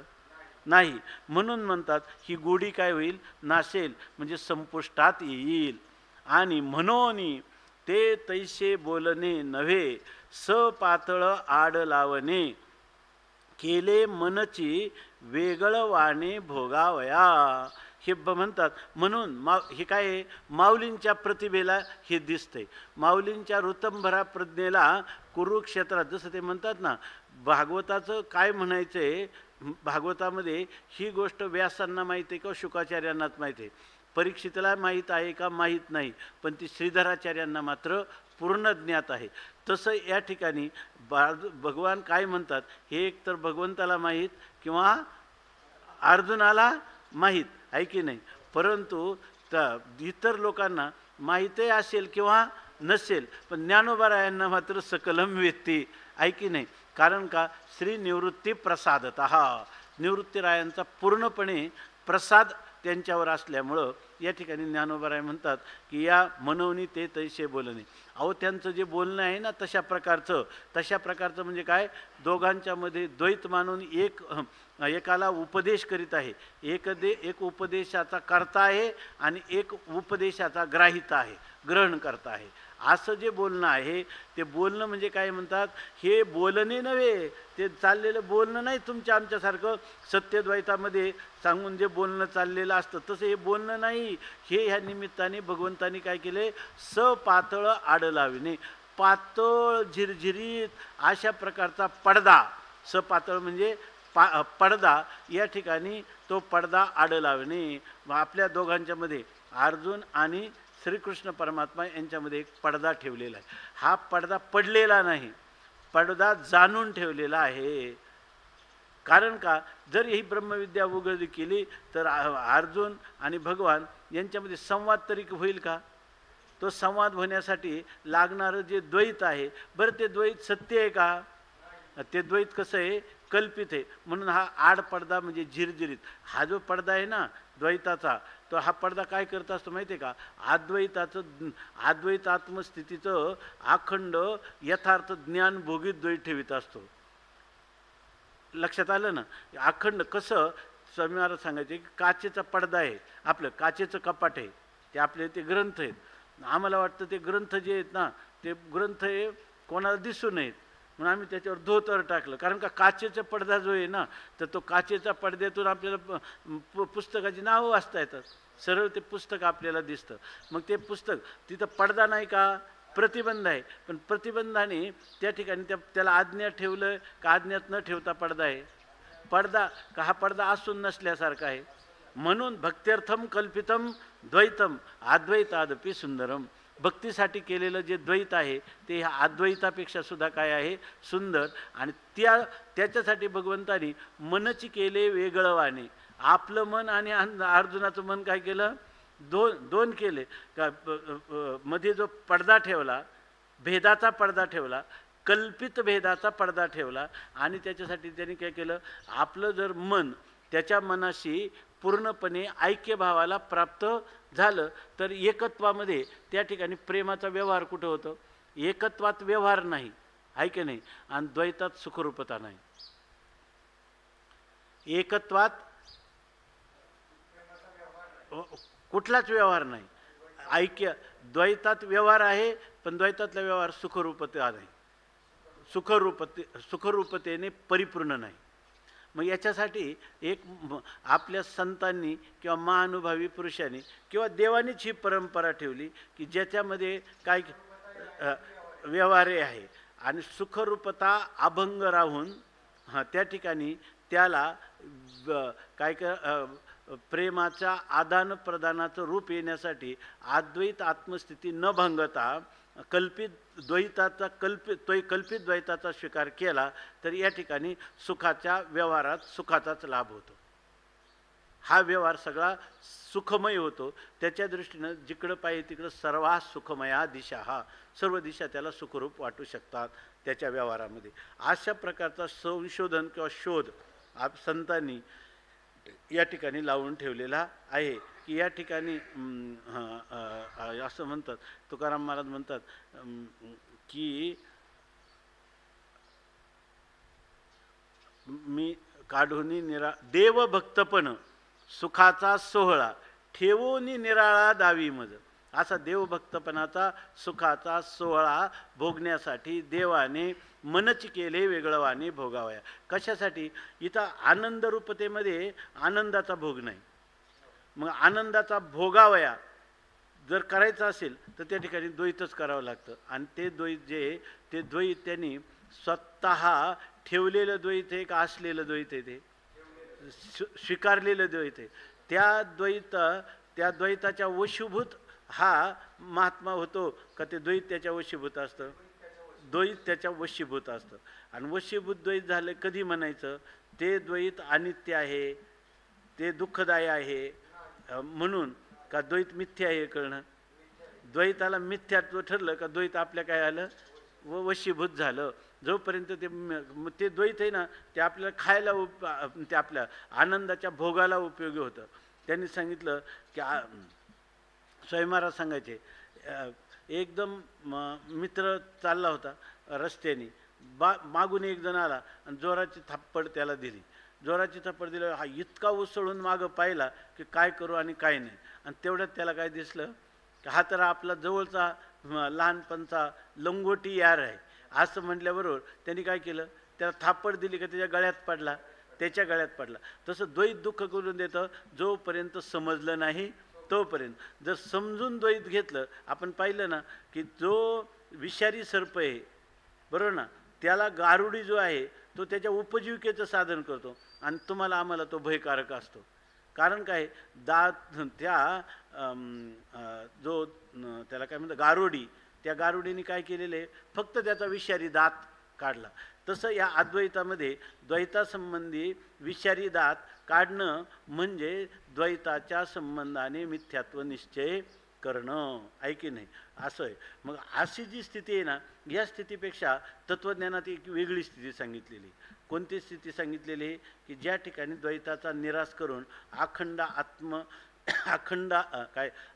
नाही. म्हणून म्हणतात ही गोडी काय होईल? नासेल, म्हणजे संपुष्टात येईल. आणि म्हणून ते तैसे बोलणे नव्हे, सपातळ आड लावणे, केले मनची वेगळवाणे भोगावया. हे म्हणतात. म्हणून हे काय माऊलींच्या प्रतिभेला हे दिसतंय. माऊलींच्या ऋतंभरा प्रज्ञेला कुरुक्षेत्रात जसं ते म्हणतात ना, भागवताचं काय म्हणायचंय, भागवतामध्ये ही गोष्ट व्यासांना माहीत आहे का शुकाचार्यांनाच माहीत आहे, परीक्षितला माहीत आहे का माहीत नाही, पण ती श्रीधराचार्यांना मात्र पूर्ण ज्ञात आहे. तसं या ठिकाणी भगवान काय म्हणतात हे एक तर भगवंताला माहीत किंवा अर्जुनाला माहीत आहे की नाही, परंतु इतर लोकांना माहीतही असेल किंवा नसेल, पण ज्ञानोबारायांना मात्र सकलम वेत्ती आहे की नाही. कारण का? श्री निवृत्ती प्रसादतः, निवृत्तीरायांचा पूर्णपणे प्रसाद त्यांच्यावर असल्यामुळं या ठिकाणी ज्ञानोबाराय म्हणतात की या मनवनी ते तैसे बोलणे. अहो त्यांचं जे बोलणं आहे ना तशा प्रकारचं म्हणजे काय, दोघांच्यामध्ये द्वैत मानून एकाला उपदेश करीत आहे, एक उपदेशाचा कर्ता आहे आणि एक उपदेशाचा ग्राहिता आहे, ग्रहण करता आहे. असं जे बोलणं आहे ते बोलणं म्हणजे काय म्हणतात, हे बोलणे नव्हे, ते चाललेलं बोलणं नाही तुमच्या आमच्यासारखं सत्यद्वैतामध्ये सांगून जे बोलणं चाललेलं असतं तसं हे बोलणं नाही. हे ह्या निमित्ताने भगवंतानी काय केले, सपातळ आड लाविणे, पातळ झिरझिरीत अशा प्रकारचा पडदा, सपातळ म्हणजे पडदा, या ठिकाणी तो पडदा आड लावणे. आपल्या दोघांच्यामध्ये अर्जुन आणि श्रीकृष्ण परमात्मा यांच्यामध्ये एक पडदा ठेवलेला आहे. हा पडदा पडलेला नाही, पडदा जाणून ठेवलेला आहे. कारण का, जर ही ब्रह्मविद्या उघड केली तर अर्जुन आणि भगवान यांच्यामध्ये संवाद तरी होईल का? तो संवाद होण्यासाठी लागणारं जे द्वैत आहे, बरं ते द्वैत सत्य आहे का? ते द्वैत कसं आहे, कल्पित आहे. म्हणून हा आड पडदा म्हणजे झिरझिरीत, हा जो पडदा आहे ना द्वैताचा, तो हा पडदा काय करत असतो माहिती आहे का, अद्वैत आत्मस्थितीचं अखंड यथार्थ ज्ञान भोगीत द्वैत ठेवित असतो. लक्षात आलं ना? अखंड कसं, स्वामी महाराज सांगायचे की काचेचा पडदा आहे, आपलं काचेचं कपाट आहे, ते आपले ते ग्रंथ आहेत. आम्हाला वाटतं ते ग्रंथ जे आहेत ना, ते ग्रंथ हे कोणाला दिसू नयेत म्हणून आम्ही त्याच्यावर धोतर टाकलं. कारण का काचेचा पडदा जो आहे ना, तर तो काचेचा पडद्यातून आपल्याला पुस्तकाची नावं वाचता येतात, सरळ ते पुस्तक आपल्याला दिसतं. मग ते पुस्तक तिथं पडदा नाही का, प्रतिबंध आहे. पण प्रतिबंधाने त्या ठिकाणी त्याला आज्ञा ठेवलं का आज्ञात न ठेवता पडदा आहे? पडदा का हा पडदा असून नसल्यासारखा आहे. म्हणून भक्त्यर्थम कल्पितम द्वैतम अद्वैतादपि सुंदरम, भक्तीसाठी केलेलं जे द्वैत आहे ते ह्या अद्वैतापेक्षा सुद्धा काय आहे, सुंदर. आणि त्याच्यासाठी भगवंतानी मनची केले वेगळवाने. आपलं मन आणि अर्जुनाचं मन काय केलं, दोन केले का, मध्ये जो पडदा ठेवला, भेदाचा पडदा ठेवला, कल्पित भेदाचा पडदा ठेवला. आणि त्याच्यासाठी त्यांनी काय केलं, आपलं जर मन त्याच्या मनाशी पूर्णपणे ऐक्यभावाला प्राप्त झालं तर एकत्वामध्ये त्या ठिकाणी प्रेमाचा व्यवहार कुठं होतं, एकत्वात व्यवहार नाही, आहे की नाही, आणि द्वैतात सुखरूपता नाही. एकत्वात कुठलाच व्यवहार नाही, ऐक्य. द्वैतात व्यवहार आहे पण द्वैतातला व्यवहार सुखरूपता नाही, सुखरूपतेने परिपूर्ण नाही. मग याच्यासाठी एक आपल्या संतांनी किंवा महानुभावी पुरुषांनी किंवा देवानीच ही परंपरा ठेवली की ज्याच्यामध्ये काय व्यवहारे आहे आणि सुखरूपता अभंग राहून त्या ठिकाणी त्याला काय प्रेमाच्या आदान प्रदानाचं रूप येण्यासाठी अद्वैत आत्मस्थिती न भंगता कल्पित द्वैताचा स्वीकार केला तर या ठिकाणी सुखाच्या व्यवहारात सुखाचाच लाभ होतो. हा व्यवहार सगळा सुखमय होतो. त्याच्या दृष्टीनं जिकडं पाहिजे तिकडं सर्वा सुखमया दिशा, हा सर्व दिशा त्याला सुखरूप वाटू शकतात त्याच्या व्यवहारामध्ये. अशा प्रकारचा संशोधन किंवा शोध संतांनी या ठिकाणी लावून ठेवलेला आहे की या ठिकाणी असं म्हणतात, तुकाराम महाराज म्हणतात की मी काढूनी देवभक्तपण सुखाचा सोहळा ठेवूनी निराळा दावी मज. असा देवभक्तपणाचा सुखाचा सोहळा भोगण्यासाठी देवाने मनच केले वेगळवाने भोगावया. कशासाठी? इथं आनंदरूपतेमध्ये आनंदाचा भोग नाही. मग आनंदाचा भोगावया जर करायचं असेल तर त्या ठिकाणी द्वैतच करावं लागतं. आणि ते द्वैत जे ते द्वैत त्यांनी स्वतः ठेवलेलं द्वैत आहे का असलेलं द्वैत आहे, ते स्वीकारलेलं द्वैत आहे. त्या द्वैताच्या वशीभूत हा महात्मा होतो का ते द्वैत त्याच्या वशीभूत असतं? द्वैत त्याच्या वशीभूत असतं. आणि वशीभूत द्वैत झालं कधी म्हणायचं? ते द्वैत अनित्य आहे, ते दुःखदायी आहे म्हणून का द्वैत मिथ्या आहे कळणं. द्वैताला मिथ्यात्व ठरलं का द्वैत आपल्या काय आलं, वशीभूत झालं. जोपर्यंत ते द्वैत आहे ना ते आपल्याला खायला ते आपल्या आनंदाच्या भोगाला उपयोगी होतं. त्यांनी सांगितलं की स्वामी महाराज सांगायचे एकदम मित्र चालला होता रस्त्याने, मागून एक जण आला आणि जोराची थप्पड त्याला दिली. जोराची थप्पड दिल्यावर हा इतका उसळून मागं पाहिला की काय करू आणि काय नाही. आणि तेवढ्यात त्याला काय दिसलं की हा तर आपला जवळचा लहानपणचा लंगोटी यार आहे. असं म्हटल्याबरोबर त्यांनी काय केलं, त्याला थापड दिली का त्याच्या गळ्यात पडला, त्याच्या गळ्यात पडला. तसं द्वैत दुःख करून देतं जोपर्यंत समजलं नाही तोपर्यंत. जर समजून द्वैत घेतलं, आपण पाहिलं ना की जो विषारी सर्प आहे बरोबर ना, त्याला गारुडी जो आहे तो त्याच्या उपजीविकेचं साधन करतो आणि तुम्हाला आम्हाला तो भयकारक असतो. कारण काय, दात त्या जो त्याला काय म्हणतात गारुडी, त्या गारुडीने काय केलेले, फक्त त्याचा विषारी दात काढला. तसं या अद्वैतामध्ये द्वैतासंबंधी विषारी दात काढणं म्हणजे द्वैताच्या संबंधाने मिथ्यात्व निश्चय करणं, आहे की नाही, असं आहे. मग अशी जी स्थिती आहे ना, या स्थितीपेक्षा तत्त्वज्ञानात एक वेगळी स्थिती सांगितलेली. कोणती स्थिती सांगितलेली आहे की ज्या ठिकाणी द्वैताचा निराश करून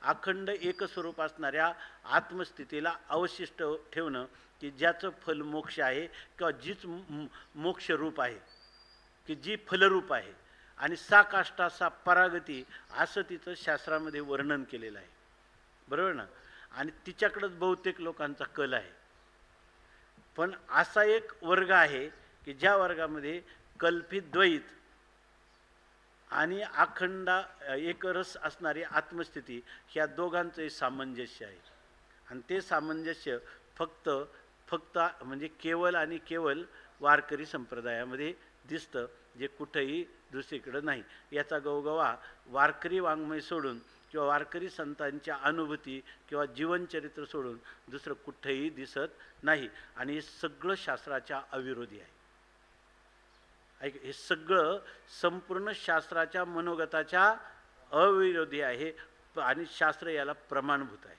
अखंड एकस्वरूप असणाऱ्या आत्मस्थितीला अवशिष्ट ठेवणं, की ज्याचं फल मोक्ष आहे किंवा जीच मोक्षरूप आहे, की जी फलरूप आहे आणि सा काष्टा सा परागती, असं तिचं शास्त्रामध्ये वर्णन केलेलं आहे, बरोबर ना. आणि तिच्याकडंच बहुतेक लोकांचा कल आहे. पण असा एक वर्ग आहे की ज्या वर्गामध्ये कल्पित द्वैत आणि अखंड एकरस असणारी आत्मस्थिती, ह्या दोघांचंही सामंजस्य आहे. आणि ते सामंजस्य फक्त म्हणजे केवळ आणि केवळ वारकरी संप्रदायामध्ये दिसतं, जे कुठंही दुसरीकडं नाही. याचा गवगवा वारकरी वाङ्मय सोडून किंवा वारकरी संतांच्या अनुभूती किंवा जीवनचरित्र सोडून दुसरं कुठंही दिसत नाही. आणि हे सगळं शास्त्राच्या अविरोधी आहे. हे सगळं संपूर्ण शास्त्राच्या मनोगताच्या अविरोधी आहे आणि शास्त्र याला प्रमाणभूत आहे.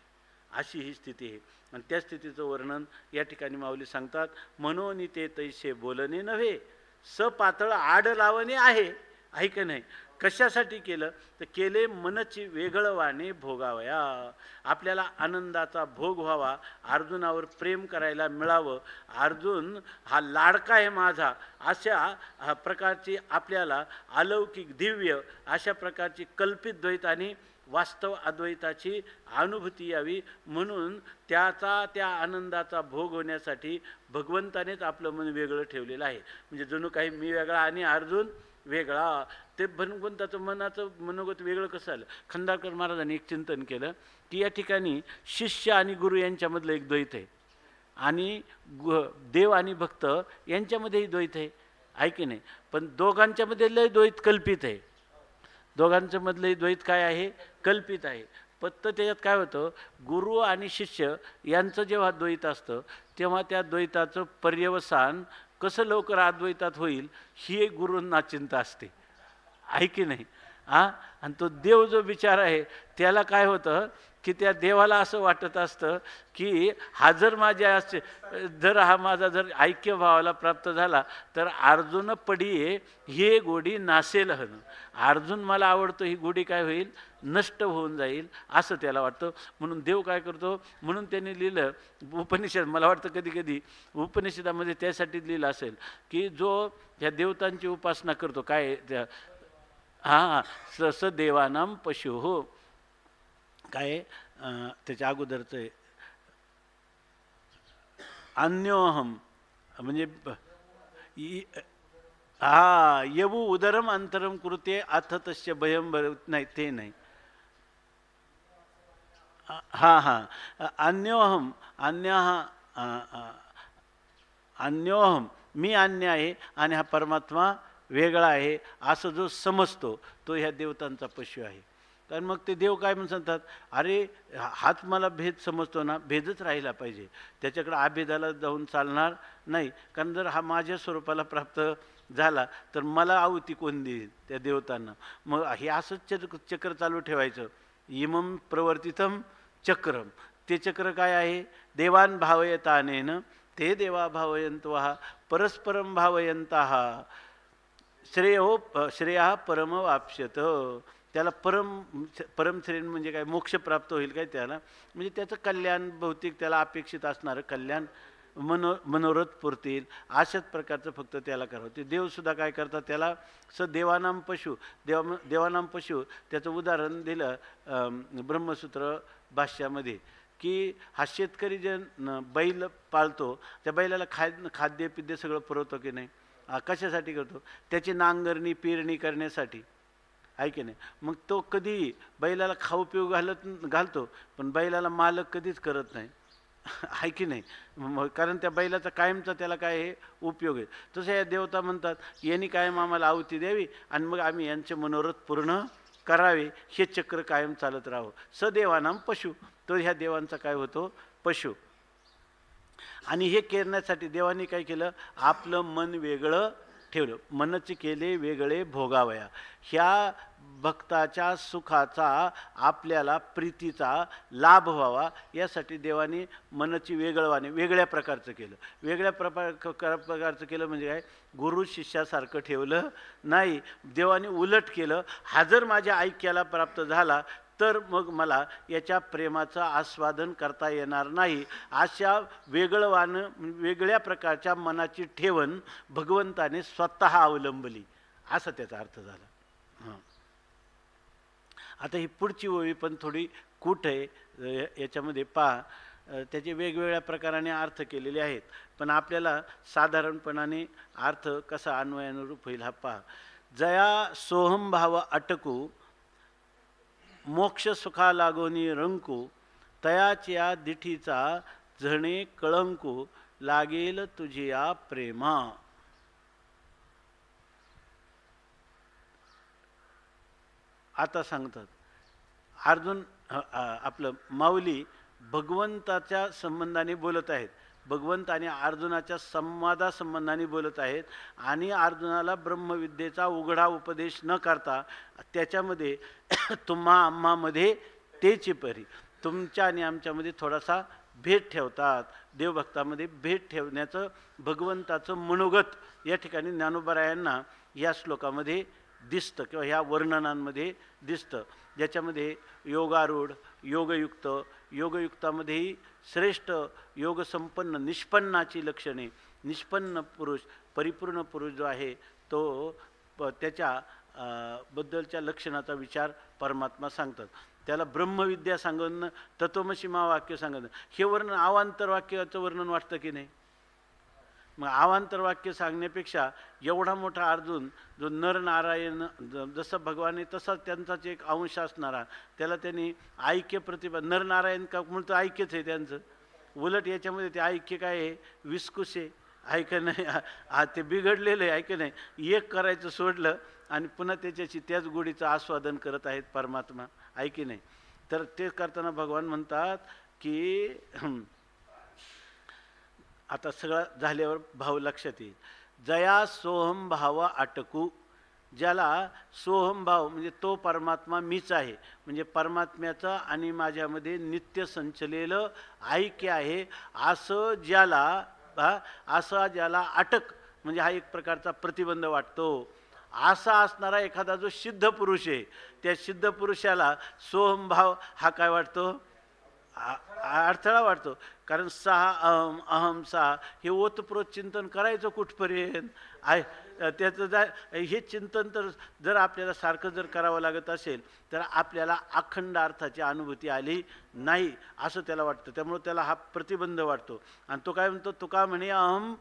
अशी ही स्थिती आहे. आणि त्या स्थितीचं वर्णन या ठिकाणी माऊली सांगतात, म्हणून ते तैसे बोलणे नव्हे, सपातळ आड लावणे आहे का नाही. कशासाठी केलं तर केले मनची वेगळवाने भोगावया, आपल्याला आनंदाचा भोग व्हावा, अर्जुनावर प्रेम करायला मिळावं, अर्जुन हा लाडका आहे माझा, अशा प्रकारची आपल्याला अलौकिक दिव्य अशा प्रकारची कल्पित द्वैत आणि वास्तव अद्वैताची अनुभूती यावी, म्हणून त्या आनंदाचा भोग होण्यासाठी भगवंतानेच आपलं मन वेगळं ठेवलेलं आहे. म्हणजे जणू काही मी वेगळा आणि अर्जुन वेगळा. ते भगवंताचं मनाचं मनोगत वेगळं कसं आलं. खंडाळकर महाराजांनी एक चिंतन केलं की या ठिकाणी शिष्य आणि गुरु यांच्यामधलं एक द्वैत आहे आणि देव आणि भक्त यांच्यामध्येही द्वैत आहे की नाही. पण दोघांच्यामध्ये लय द्वैत कल्पित आहे. दोघांच्या मधलंही द्वैत काय आहे, कल्पित आहे. फक्त त्याच्यात काय होतं, गुरु आणि शिष्य यांचं जेव्हा द्वैत असतं तेव्हा त्या द्वैताचं पर्यवसान कसं लवकर अद्वैतात होईल ही एक गुरूंना चिंता असते, आहे की नाही. आणि तो देव जो विचार आहे त्याला काय होतं की त्या देवाला असं वाटत असतं की जर हा माझा ऐक्य भावाला प्राप्त झाला तर अर्जुन पडिये हे गोडी नासेल हन. अर्जुन मला आवडतो ही गोडी काय होईल, नष्ट होऊन जाईल असं त्याला वाटतं. म्हणून देव काय करतो, म्हणून त्यांनी लिहिलं उपनिषद, मला वाटतं कधी कधी उपनिषदामध्ये त्यासाठी लिहिलं असेल की जो त्या देवतांची उपासना करतो, काय त्या स देवानाम पशु हो, काय त्याच्या अगोदरचं आहे अन्योहम, म्हणजे येऊ उदरम अंतरम कृते अथ तस्य भयम नाही, ते नाही. अन्योहम मी अन्य आहे आणि हा परमात्मा वेगळा आहे असं जो समजतो तो ह्या देवतांचा पशु आहे. कारण मग ते देव काय म्हणून सांगतात, अरे हाच मला भेद समजतो ना, भेदच राहिला पाहिजे, त्याच्याकडे अभेदाला जाऊन चालणार नाही. कारण जर हा माझ्या स्वरूपाला प्राप्त झाला तर मला आहुती कोण देईल, त्या देवतांना. मग हे असंच चक्र चालू ठेवायचं. इमम प्रवर्तितम चक्रम, ते चक्र काय आहे, देवान भावयतानेन ते देवा भावयंत्वः परस्परम भावयंतः श्रेया परम वाप्स्यत. त्याला परमश्रेण म्हणजे काय, मोक्ष प्राप्त होईल काय त्याला, म्हणजे त्याचं कल्याण, भौतिक त्याला अपेक्षित असणारं कल्याण, मनोरथ पुरतील अशाच प्रकारचं फक्त त्याला करावं. ते देवसुद्धा काय करतात, त्याला देवानाम पशु, देवानाम पशु त्याचं उदाहरण दिलं ब्रह्मसूत्र भाष्यामध्ये, की हा शेतकरी जे बैल पाळतो, त्या बैलाला खाद्य पिद्य सगळं पुरवतो की नाही, कशासाठी करतो, त्याची नांगरणी पेरणी करण्यासाठी, आहे की नाही. मग तो कधी बैलाला खाऊ पिऊ घालतो, पण बैलाला मालक कधीच करत नाही, आहे की नाही. कारण त्या बैलाचा कायमचा त्याला काय आहे उपयोग आहे. तसं या देवता म्हणतात यांनी कायम आम्हाला आहुती द्यावी आणि मग आम्ही यांचे मनोरथ पूर्ण करावे, हे चक्र कायम चालत राहावं. सदेवानाम पशु, तो ह्या देवांचा काय होतो, पशु. आणि हे करण्यासाठी देवाने काय केलं, आपलं मन वेगळं ठेवलं, मनचे केले वेगळे भोगावया. ह्या भक्ताच्या सुखाचा, आपल्याला प्रीतीचा लाभ व्हावा यासाठी देवाने मनची वेगळ्या प्रकारचं केलं. वेगळ्या प्रकारचं केलं म्हणजे काय, गुरु शिष्यासारखं ठेवलं नाही, देवाने उलट केलं. हा जर माझ्या ऐक्याला प्राप्त झाला तर मग मला याच्या प्रेमाचं आस्वादन करता येणार नाही. अशा वेगळ्या प्रकारच्या मनाची ठेवण भगवंताने स्वतः अवलंबली, असा त्याचा अर्थ झाला. हां, आता ही पुढची ओळी पण थोडी कूट आहे, याच्यामध्ये पहा, त्याचे वेगवेगळ्या प्रकाराने अर्थ केलेले आहेत, पण आपल्याला साधारणपणाने अर्थ कसा अन्वयानुरूप होईल हा पहा. जया सोहम भाव अटकू, मोक्ष सुखा लागोनी रंकू, तयाच्या दिठीचा झणे कळंकू, लागेल तुझिया प्रेमा. आता सांगतात अर्जुन, आपलं माऊली भगवंताच्या संबंधाने बोलत आहेत, भगवंत आणि अर्जुनाच्या संबंधाने बोलत आहेत, आणि अर्जुनाला ब्रह्मविद्येचा उघडा उपदेश न करता त्याच्यामध्ये तुम्हा आम्हामध्ये तेची परी, तुमच्या आणि आमच्यामध्ये थोडासा भेद ठेवतात. देवभक्तामध्ये भेद ठेवण्याचं भगवंताचं मनोगत या ठिकाणी ज्ञानोबरायांना या श्लोकामध्ये दिसतं किंवा ह्या वर्णनांमध्ये दिसतं, ज्याच्यामध्ये योगारूढ, योगयुक्त, योगयुक्तामध्येही श्रेष्ठ योगसंपन्न निष्पन्नाची लक्षणे, निष्पन्न पुरुष, परिपूर्ण पुरुष जो आहे तो त्याच्या बद्दलच्या लक्षणाचा विचार परमात्मा सांगतात. त्याला ब्रह्मविद्या सांगणं, तत्वमसी महावाक्य सांगणं, हे वर्णन अवांतर वाक्याचं वर्णन वाटतं की नाही. मग अवांतर वाक्य सांगण्यापेक्षा एवढा मोठा अर्जुन जो नरनारायण, जसं भगवान आहे तसाच त्यांचाच एक अंश असणारा, त्याला त्यांनी ऐक्य प्रतिभा, नरनारायण का म्हणतं ऐक्यच आहे त्यांचं, उलट याच्यामध्ये ते ऐक्य काय आहे, विस्कुस आहे, ऐक नाही, ते बिघडलेलं आहे, ऐक नाही, एक करायचं सोडलं आणि पुन्हा त्याच्याशी त्याच गोडीचं आस्वादन करत आहेत परमात्मा, ऐकी नाही. तर ते करताना भगवान म्हणतात की आता सगळं झाल्यावर भाव लक्षात येईल. जया सोहम भाव अटकू, ज्याला सोहम भाव म्हणजे तो परमात्मा मीच आहे, म्हणजे परमात्म्याचं आणि माझ्यामध्ये नित्य संचलेलं ऐक्य आहे, असं ज्याला अटक म्हणजे हा एक प्रकारचा प्रतिबंध वाटतो, असा असणारा एखादा जो सिद्ध पुरुष आहे, त्या सिद्ध पुरुषाला सोहम भाव हा काय वाटतो, अडथळा वाटतो. कारण सहा अहम अहम सहा हे ओतप्रोत चिंतन करायचं कुठपर्यंत आहे, त्याचं हे चिंतन तर जर आपल्याला सारखं जर करावं लागत असेल तर आपल्याला अखंड अर्थाची अनुभूती आली नाही असं त्याला वाटतं. त्यामुळे त्याला हा प्रतिबंध वाटतो. आणि तो काय म्हणतो, तुका म्हणे अहम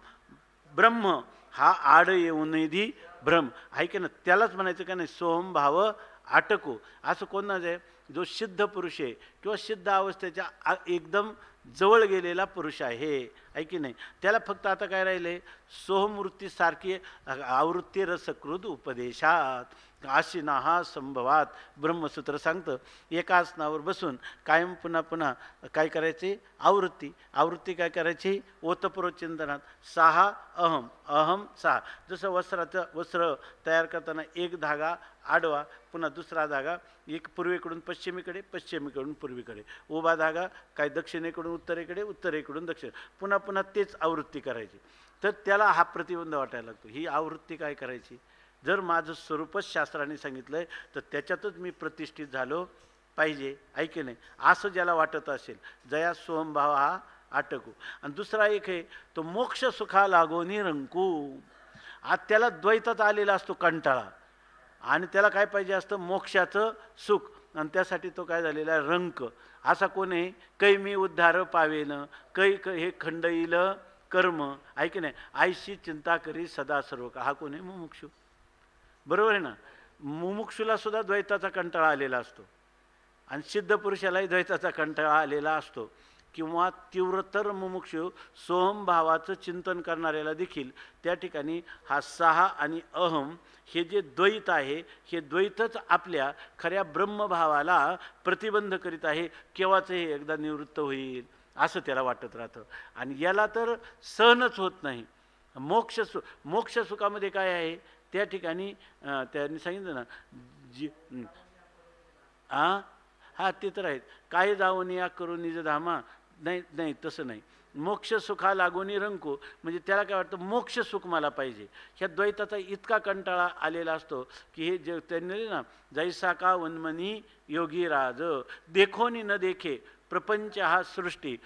ब्रह्म, हा आड येऊ नये भ्रम, आहे की ना, त्यालाच म्हणायचं का नाही सोहम भाव अटकू. असं कोणाच आहे, जो सिद्ध पुरुष आहे किंवा सिद्ध अवस्थेच्या एकदम जवळ गेलेला पुरुष आहे, की नाही. त्याला फक्त आता काय राहिले, सोहमवृत्तीसारखी आवृत्ती रसकृत उपदेशात आशिना हा संभवात ब्रह्मसूत्र सांगतं. एका आसनावर बसून कायम पुन्हा पुन्हा काय करायचे, आवृत्ती काय करायची, ओतप्रोत चिंतनात सहा अहम अहम सहा. जसं वस्त्र तयार करताना एक धागा आडवा, पुन्हा दुसरा धागा एक पूर्वेकडून पश्चिमेकडे, पश्चिमेकडून पूर्वेकडे, उभा धागा काय दक्षिणेकडून उत्तरेकडे, उत्तरेकडून दक्षिण, पुन्हा पुन्हा तेच आवृत्ती करायची. तर त्याला हा प्रतिबंध वाटायला लागतो. ही आवृत्ती काय करायची, जर माझं स्वरूपच शास्त्राने सांगितलं आहे तर त्याच्यातच मी प्रतिष्ठित झालो पाहिजे, ऐके नाही, असं ज्याला वाटत असेल, जया सोहमभाव हा आटकू. आणि दुसरा एक आहे तो मोक्ष सुखा लागोनी रंकू. आज त्याला द्वैतात आलेला असतो कंटाळा, आणि त्याला काय पाहिजे असतं, मोक्षाचं सुख, आणि त्यासाठी तो काय झालेला आहे, रंक. असा कोण आहे, कै मी उद्धार पावेन, कै हे खंड येईल कर्म, ऐक नाही, आईशी चिंता करी सदा सर्व का. हा कोण आहे, मुमुक्षू. बरोबर आहे ना. मुमुक्षूला सुद्धा द्वैताचा कंटाळा आलेला असतो, आणि सिद्ध पुरुषालाही द्वैताचा कंटाळा आलेला असतो. किंवा तीव्रतर मुमुक्षू सोहमभावाचं चिंतन करणाऱ्याला देखील त्या ठिकाणी हा सहा आणि अहम हे जे द्वैत आहे, हे द्वैतच आपल्या खऱ्या ब्रह्मभावाला प्रतिबंध करीत आहे. केव्हाच हे एकदा निवृत्त होईल असं त्याला वाटत राहतं, आणि याला तर सहनच होत नाही. मोक्ष सुखामध्ये काय आहे त्या ठिकाणी त्यांनी सांगितलं ना, जी हा ते तर आहेत, काय जाऊन या करून निज धामा. नाही नाही, तसं नाही. मोक्ष सुखा लागोनी रंको म्हणजे त्याला काय वाटतं, मोक्ष सुख मला पाहिजे. ह्या द्वैताचा इतका कंटाळा आलेला असतो की हे जे त्यांनी ना, जैसा का वनमनी योगी राज, देखोनी न देखे प्रपंच हा सृष्टी,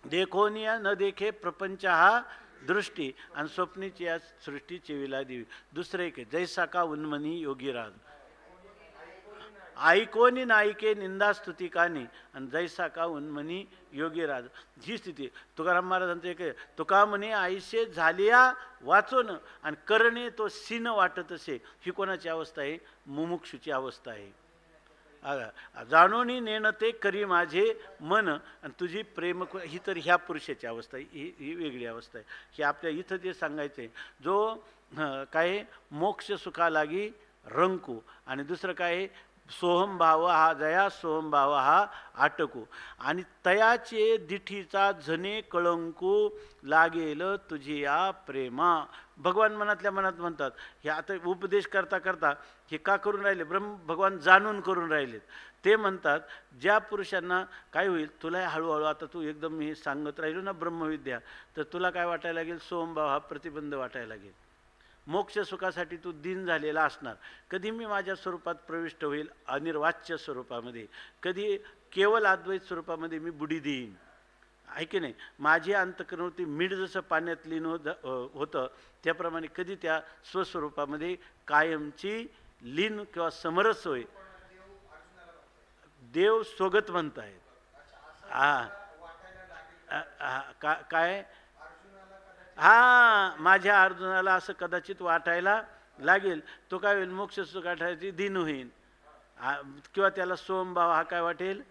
देखोनी न देखे प्रपंच हा दृष्टी, आणि स्वप्नीची या सृष्टी चेविला देवी. दुसरं एक आहे, जैसा का उन्मनी योगी राज, ऐकोनी नायके निंदा स्तुती कानी, आणि जैसा का उन्मनी योगी राज. ही स्थिती तुकाराम महाराजांचं एक आहे, तुका म्हणे आईशे झालिया वाचून, आणि करणे तो सीन वाटत असे. ही कोणाची अवस्था आहे, मुमुक्षुची अवस्था आहे. जाणोनी नेणते करी माझे मन, आणि तुझी प्रेम, ही तर ह्या पुरुषाची अवस्था आहे, ही वेगळी अवस्था आहे. ही आपल्या इथं जे सांगायचं आहे, जो काय मोक्ष सुखा लागी रंकू, आणि दुसरं काय सोहमभाव हा जया सोहमभाव हा आटकू, आणि तयाचे दिठीचा झने कळंकू, लागेल तुझी या प्रेमा. भगवान मनातल्या मनात म्हणतात. हे आता उपदेश करता करता हे का करून राहिले, भगवान जाणून करून राहिलेत. ते म्हणतात ज्या पुरुषांना काय होईल, तुला हळूहळू आता तू एकदम मी सांगत राहिलो ना ब्रह्मविद्या, तर तुला काय वाटायला लागेल, सोहमभाव हा प्रतिबंध वाटायला लागेल. मोक्ष सुखासाठी तू दीन झालेला असणार. कधी मी माझ्या स्वरूपात प्रविष्ट होईल अनिर्वाच्य स्वरूपामध्ये, कधी केवळ अद्वैत स्वरूपामध्ये मी बुडी देईन, आहे की नाही. माझी अंतःकरणवृत्ती मीठ जसं पाण्यात लीन होतं त्याप्रमाणे कधी त्या स्वस्वरूपामध्ये कायमची लीन किंवा समरस होईल. देव स्वगत म्हणतायत. काय माझ्या अर्जुनाला असं कदाचित वाटायला लागेल. तो काय होईल, मोक्ष सुखासाठी दिन होईल, किंवा त्याला सोमभाव हा काय वाटेल,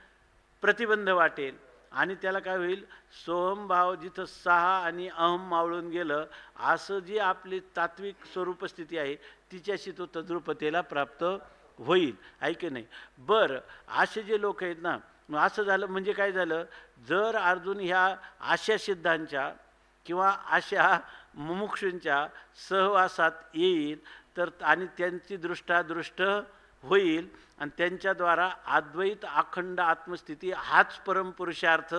प्रतिबंध वाटेल. आणि त्याला काय होईल, सोहमभाव जिथं सहा आणि अहम मावळून गेलं, असं जी आपली तात्विक स्वरूप स्थिती आहे तिच्याशी तो तद्रुपतेला प्राप्त होईल, आहे की नाही. बरं, असे जे लोक आहेत ना, असं झालं म्हणजे काय झालं, जर अर्जुन ह्या आशा सिद्धांच्या किंवा अशा मुमुक्षूंच्या सहवासात येईल तर, आणि त्यांची दृष्टादृष्ट होईल, आणि त्यांच्याद्वारा अद्वैत अखंड आत्मस्थिती हाच परमपुरुषार्थ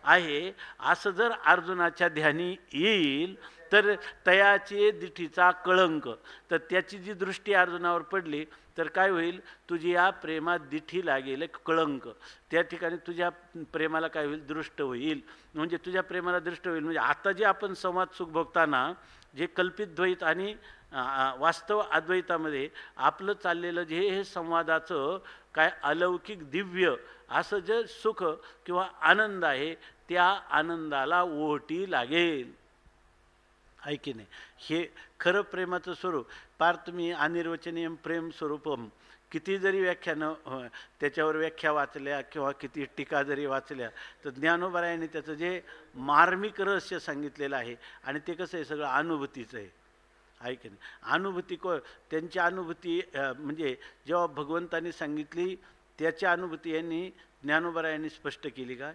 आहे असं जर अर्जुनाच्या ध्यानी येईल, तर तयाचे दिठीचा कळंक, तर त्याची जी दृष्टी अर्जुनावर पडली तर काय होईल, तुझी या प्रेमात दिठी लागेल कळंक, त्या ठिकाणी तुझ्या प्रेमाला काय होईल, दृष्ट होईल. म्हणजे तुझ्या प्रेमाला दृष्ट होईल म्हणजे आता जे आपण संवाद सुख भोगताना जे कल्पित द्वैत आणि वास्तव अद्वैतामध्ये आपलं चाललेलं जे हे संवादाचं काय अलौकिक दिव्य असं जे सुख किंवा आनंद आहे, त्या आनंदाला ओहटी लागेल, आहे की नाही. हे खरं प्रेमाचं स्वरूप. पार तुम्ही अनिर्वचनीय प्रेम स्वरूपम किती जरी व्याख्यानं त्याच्यावर व्याख्या वाचल्या किंवा किती टीका जरी वाचल्या, तर ज्ञानोबरायांनी त्याचं जे मार्मिक रहस्य सांगितलेलं आहे, आणि ते कसं आहे, सगळं अनुभूतीचं आहे की नाही. अनुभूती त्यांची अनुभूती म्हणजे जेव्हा भगवंतांनी सांगितली त्याची अनुभूती यांनी ज्ञानोबरायांनी स्पष्ट केली का,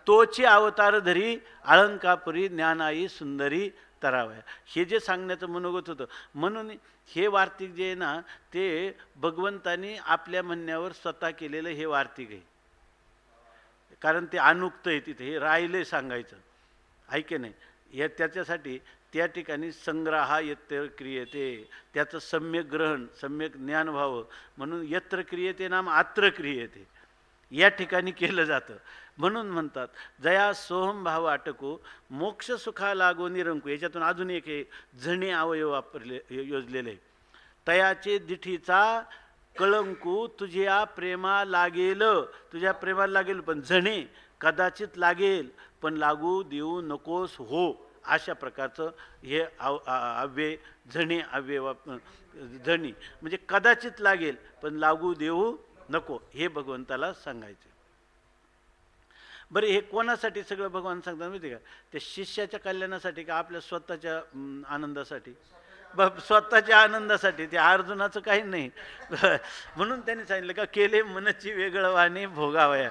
तोची अवतार धरी अलंकापुरी ज्ञानाई सुंदरी तरावया, हे जे सांगण्याचं मनोगत होतं. म्हणून हे वार्तिक जे आहे ना, ते भगवंतांनी आपल्या म्हणण्यावर स्वतः केलेलं हे वार्तिक आहे, कारण ते अनुक्त आहे, तिथे हे राहिले सांगायचं, आहे की नाही. हे त्याच्यासाठी त्या ठिकाणी संग्रहा यत्र क्रियते, त्याचं सम्यक ग्रहण सम्यक ज्ञान व्हावं म्हणून यत्र क्रियते नाम अत्र क्रियते, या ठिकाणी केलं जातं. म्हणून म्हणतात जया सोहम भाव अटकू मोक्ष सुखा लागो निरंकू. याच्यातून अजून एक हे झणे अवयव वापरले योजलेले. तयाचे दिठीचा कळंकू तुझ्या प्रेमा लागेल, तुझ्या प्रेमाला लागेल पण झणे कदाचित लागेल पण लागू देऊ नकोस हो, अशा प्रकारचं हे अव्यय झणे अव्यय झणी म्हणजे कदाचित लागेल पण लागू देऊ नको, हे भगवंताला सांगायचे. बरं हे कोणासाठी सगळं भगवान सांगतात माहिती का? त्या शिष्याच्या कल्याणासाठी का आपल्या स्वतःच्या आनंदासाठी? स्वतःच्या आनंदासाठी. ते अर्जुनाचं काही नाही. म्हणून त्यांनी सांगितलं का केले मनची वेगळवाने भोगावया,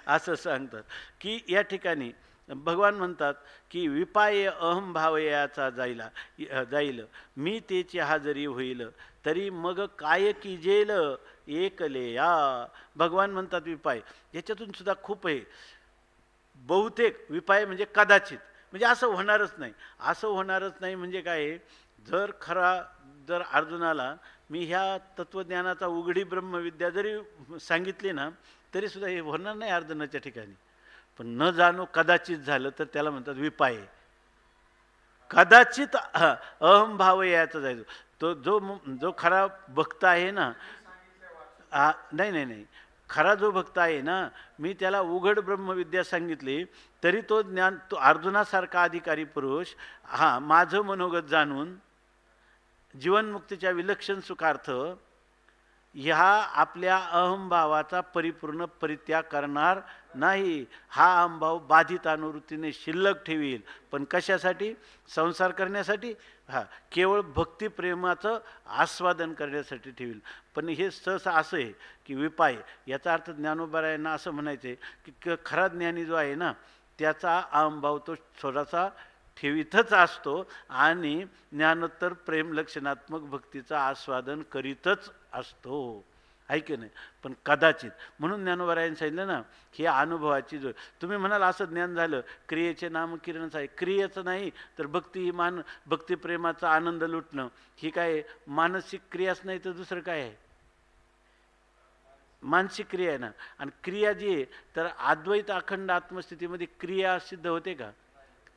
असं सांगतात. की या ठिकाणी भगवान म्हणतात की विपाये अहम भावयाचा जाईल मी तेची हजरी होईल तरी मग काय किजेल एकले या. भगवान म्हणतात विपाय, याच्यातून सुद्धा खूप आहे. बहुतेक विपाय म्हणजे कदाचित, म्हणजे असं होणारच नाही. असं होणारच नाही म्हणजे काय? जर अर्जुनाला मी ह्या तत्त्वज्ञानाचा उघडी ब्रह्मविद्या जरी सांगितली ना तरी सुद्धा हे होणार नाही अर्जुनाच्या ठिकाणी. पण न जाणो कदाचित झालं तर त्याला म्हणतात विपाय. कदाचित अहम भाव यायचा जायचो. तो जो खरा भक्त आहे ना, नाही खरा जो भक्त आहे ना, मी त्याला उघड ब्रह्मविद्या सांगितली तरी तो ज्ञान, तो अर्जुनासारखा अधिकारी पुरुष माझं मनोगत जाणून जीवनमुक्तीच्या विलक्षण सुखार्थ ह्या आपल्या अहमभावाचा परिपूर्ण परित्याग करणार नाही. हा अहमभाव बाधित अनुवृत्तीने शिल्लक ठेवील. पण कशासाठी? संसार करण्यासाठी? केवळ भक्तिप्रेमाचं आस्वादन करण्यासाठी ठेवील. पण हे सहसा असं आहे की विपाय, याचा अर्थ ज्ञानोबरायांना असं म्हणायचं आहे की खरा ज्ञानी जो आहे ना त्याचा अहमभाव तो थोडासा ठेवीतच असतो आणि ज्ञानोत्तर प्रेम लक्षणात्मक भक्तीचं आस्वादन करीतच असतो, आहे की नाही? पण कदाचित, म्हणून ज्ञानोबरायांनी सांगितलं ना ही अनुभवाची जो, तुम्ही म्हणाल असं ज्ञान झालं क्रियेचे नामकिरणच आहे. क्रियेचं नाही तर भक्ती ही भक्तिप्रेमाचा आनंद लुटणं ही काय मानसिक क्रियाच नाही तर दुसरं काय आहे? मानसिक क्रिया आहे ना. आणि क्रिया जी आहे तर अद्वैत अखंड आत्मस्थितीमध्ये क्रिया सिद्ध होते का?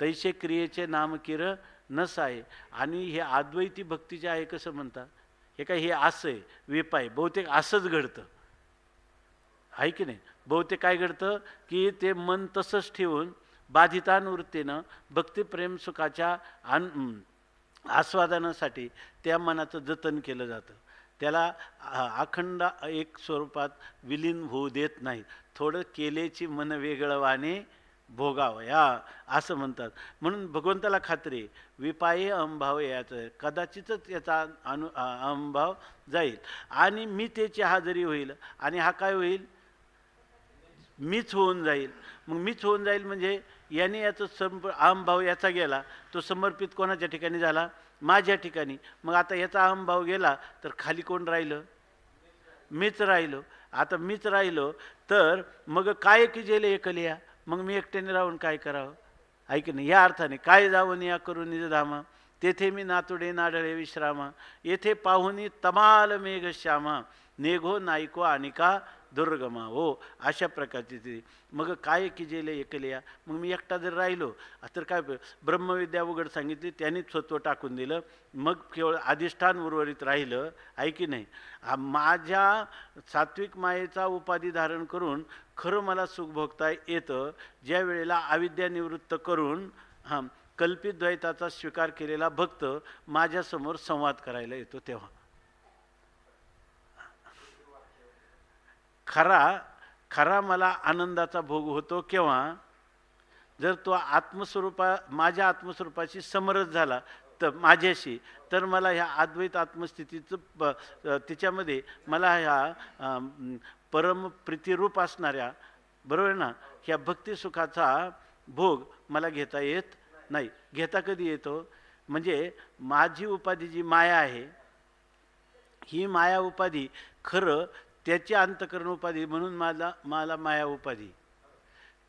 तैसे क्रियेचे नामकिर नस आहे. आणि हे अद्वैती भक्तीचे आहे कसं म्हणतात? हे काय हे असं आहे विपाय. बहुतेक असंच घडतं, आहे की नाही? बहुतेक काय घडतं की ते मन तसंच ठेवून बाधितानुवृत्तीनं भक्तिप्रेम सुखाच्या आस्वादनासाठी त्या मनाचं जतन केलं जातं. त्याला अखंड एक स्वरूपात विलीन होऊ देत नाही. थोडं केलेची मन वेगळवाने भोगावया असं म्हणतात. म्हणून भगवंताला खात्री विपाये अहमभाव याचं कदाचितच याचा अहमभाव जाईल आणि मी त्याची हजरी होईल. आणि हा काय होईल? मीच होऊन जाईल. मग मीच होऊन जाईल म्हणजे याने याचं अहमभाव याचा गेला, तो समर्पित कोणाच्या ठिकाणी झाला? माझ्या ठिकाणी. मग आता याचा अहमभाव गेला तर खाली कोण राहिलं? मीच राहिलो. आता मीच राहिलो तर मग काय की जेले एकलिया, मग मी एकट्याने राहून काय करावं? ऐक नाही. या अर्थाने काय जावं या करून निजधामा, तेथे मी नातुडे नाडळे विश्रामा, येथे पाहुनी तमाल मेघ श्यामा, नेघो नायको अनिका दुर्गमा हो. अशा प्रकारची ती. मग काय की जेले एकलिया, मग मी एकटा जर राहिलो तर काय? ब्रह्मविद्या उघड सांगितली त्यांनीच स्वत्व टाकून दिलं. मग केवळ अधिष्ठान उर्वरित राहिलं, आहे की नाही? माझ्या सात्विक मायेचा उपाधी धारण करून खरं मला सुख भोगता येतं ज्या वेळेला अविद्या निवृत्त करून कल्पित द्वैताचा स्वीकार केलेला भक्त माझ्यासमोर संवाद करायला येतो तेव्हा. खरा मला आनंदाचा भोग होतो केव्हा? जर तो माझ्या आत्मस्वरूपाशी समरस झाला तर माझ्याशी, तर मला ह्या अद्वैत आत्मस्थितीचं तिच्यामध्ये मला ह्या परम प्रीतिरूप असणाऱ्या, बरोबर ना, ह्या भक्तिसुखाचा भोग मला घेता येत नाही. घेता कधी येतो? म्हणजे माझी उपाधी जी माया आहे ही माया उपाधी खरं त्याची अंतकरण उपाधी म्हणून मला माया उपाधी,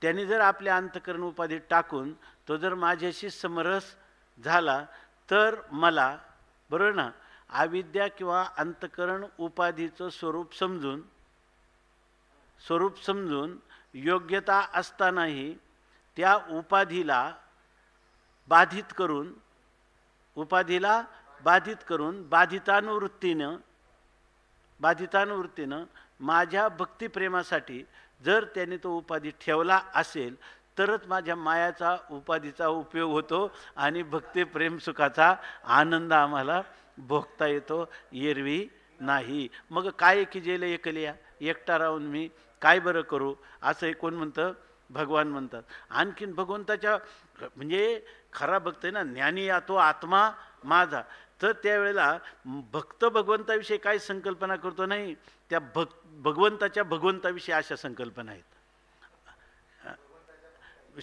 त्याने जर आपल्या अंतकरण उपाधी टाकून तो जर माझ्याशी समरस झाला तर मला, बरोबर ना, अविद्या किंवा अंतकरण उपाधीचं स्वरूप समजून योग्यता असतानाही त्या उपाधीला बाधित करून बाधितानुवृत्तीनं माझ्या भक्तिप्रेमासाठी जर त्याने तो उपाधी ठेवला असेल तरच माझ्या मायाचा उपाधीचा उपयोग होतो आणि भक्तिप्रेम सुखाचा आनंद आम्हाला भोगता येतो, एरवी नाही. मग काय की जेले एकलिया, एकटा राहून मी काय बरं करू, असं कोण म्हणतं? भगवान म्हणतात. आणखीन भगवंताच्या म्हणजे खरा भक्त आहे ना, ज्ञानी या तो आत्मा माझा, तर त्यावेळेला भक्त भगवंताविषयी काय संकल्पना करतो नाही, त्या भगवंताविषयी अशा संकल्पना आहेत.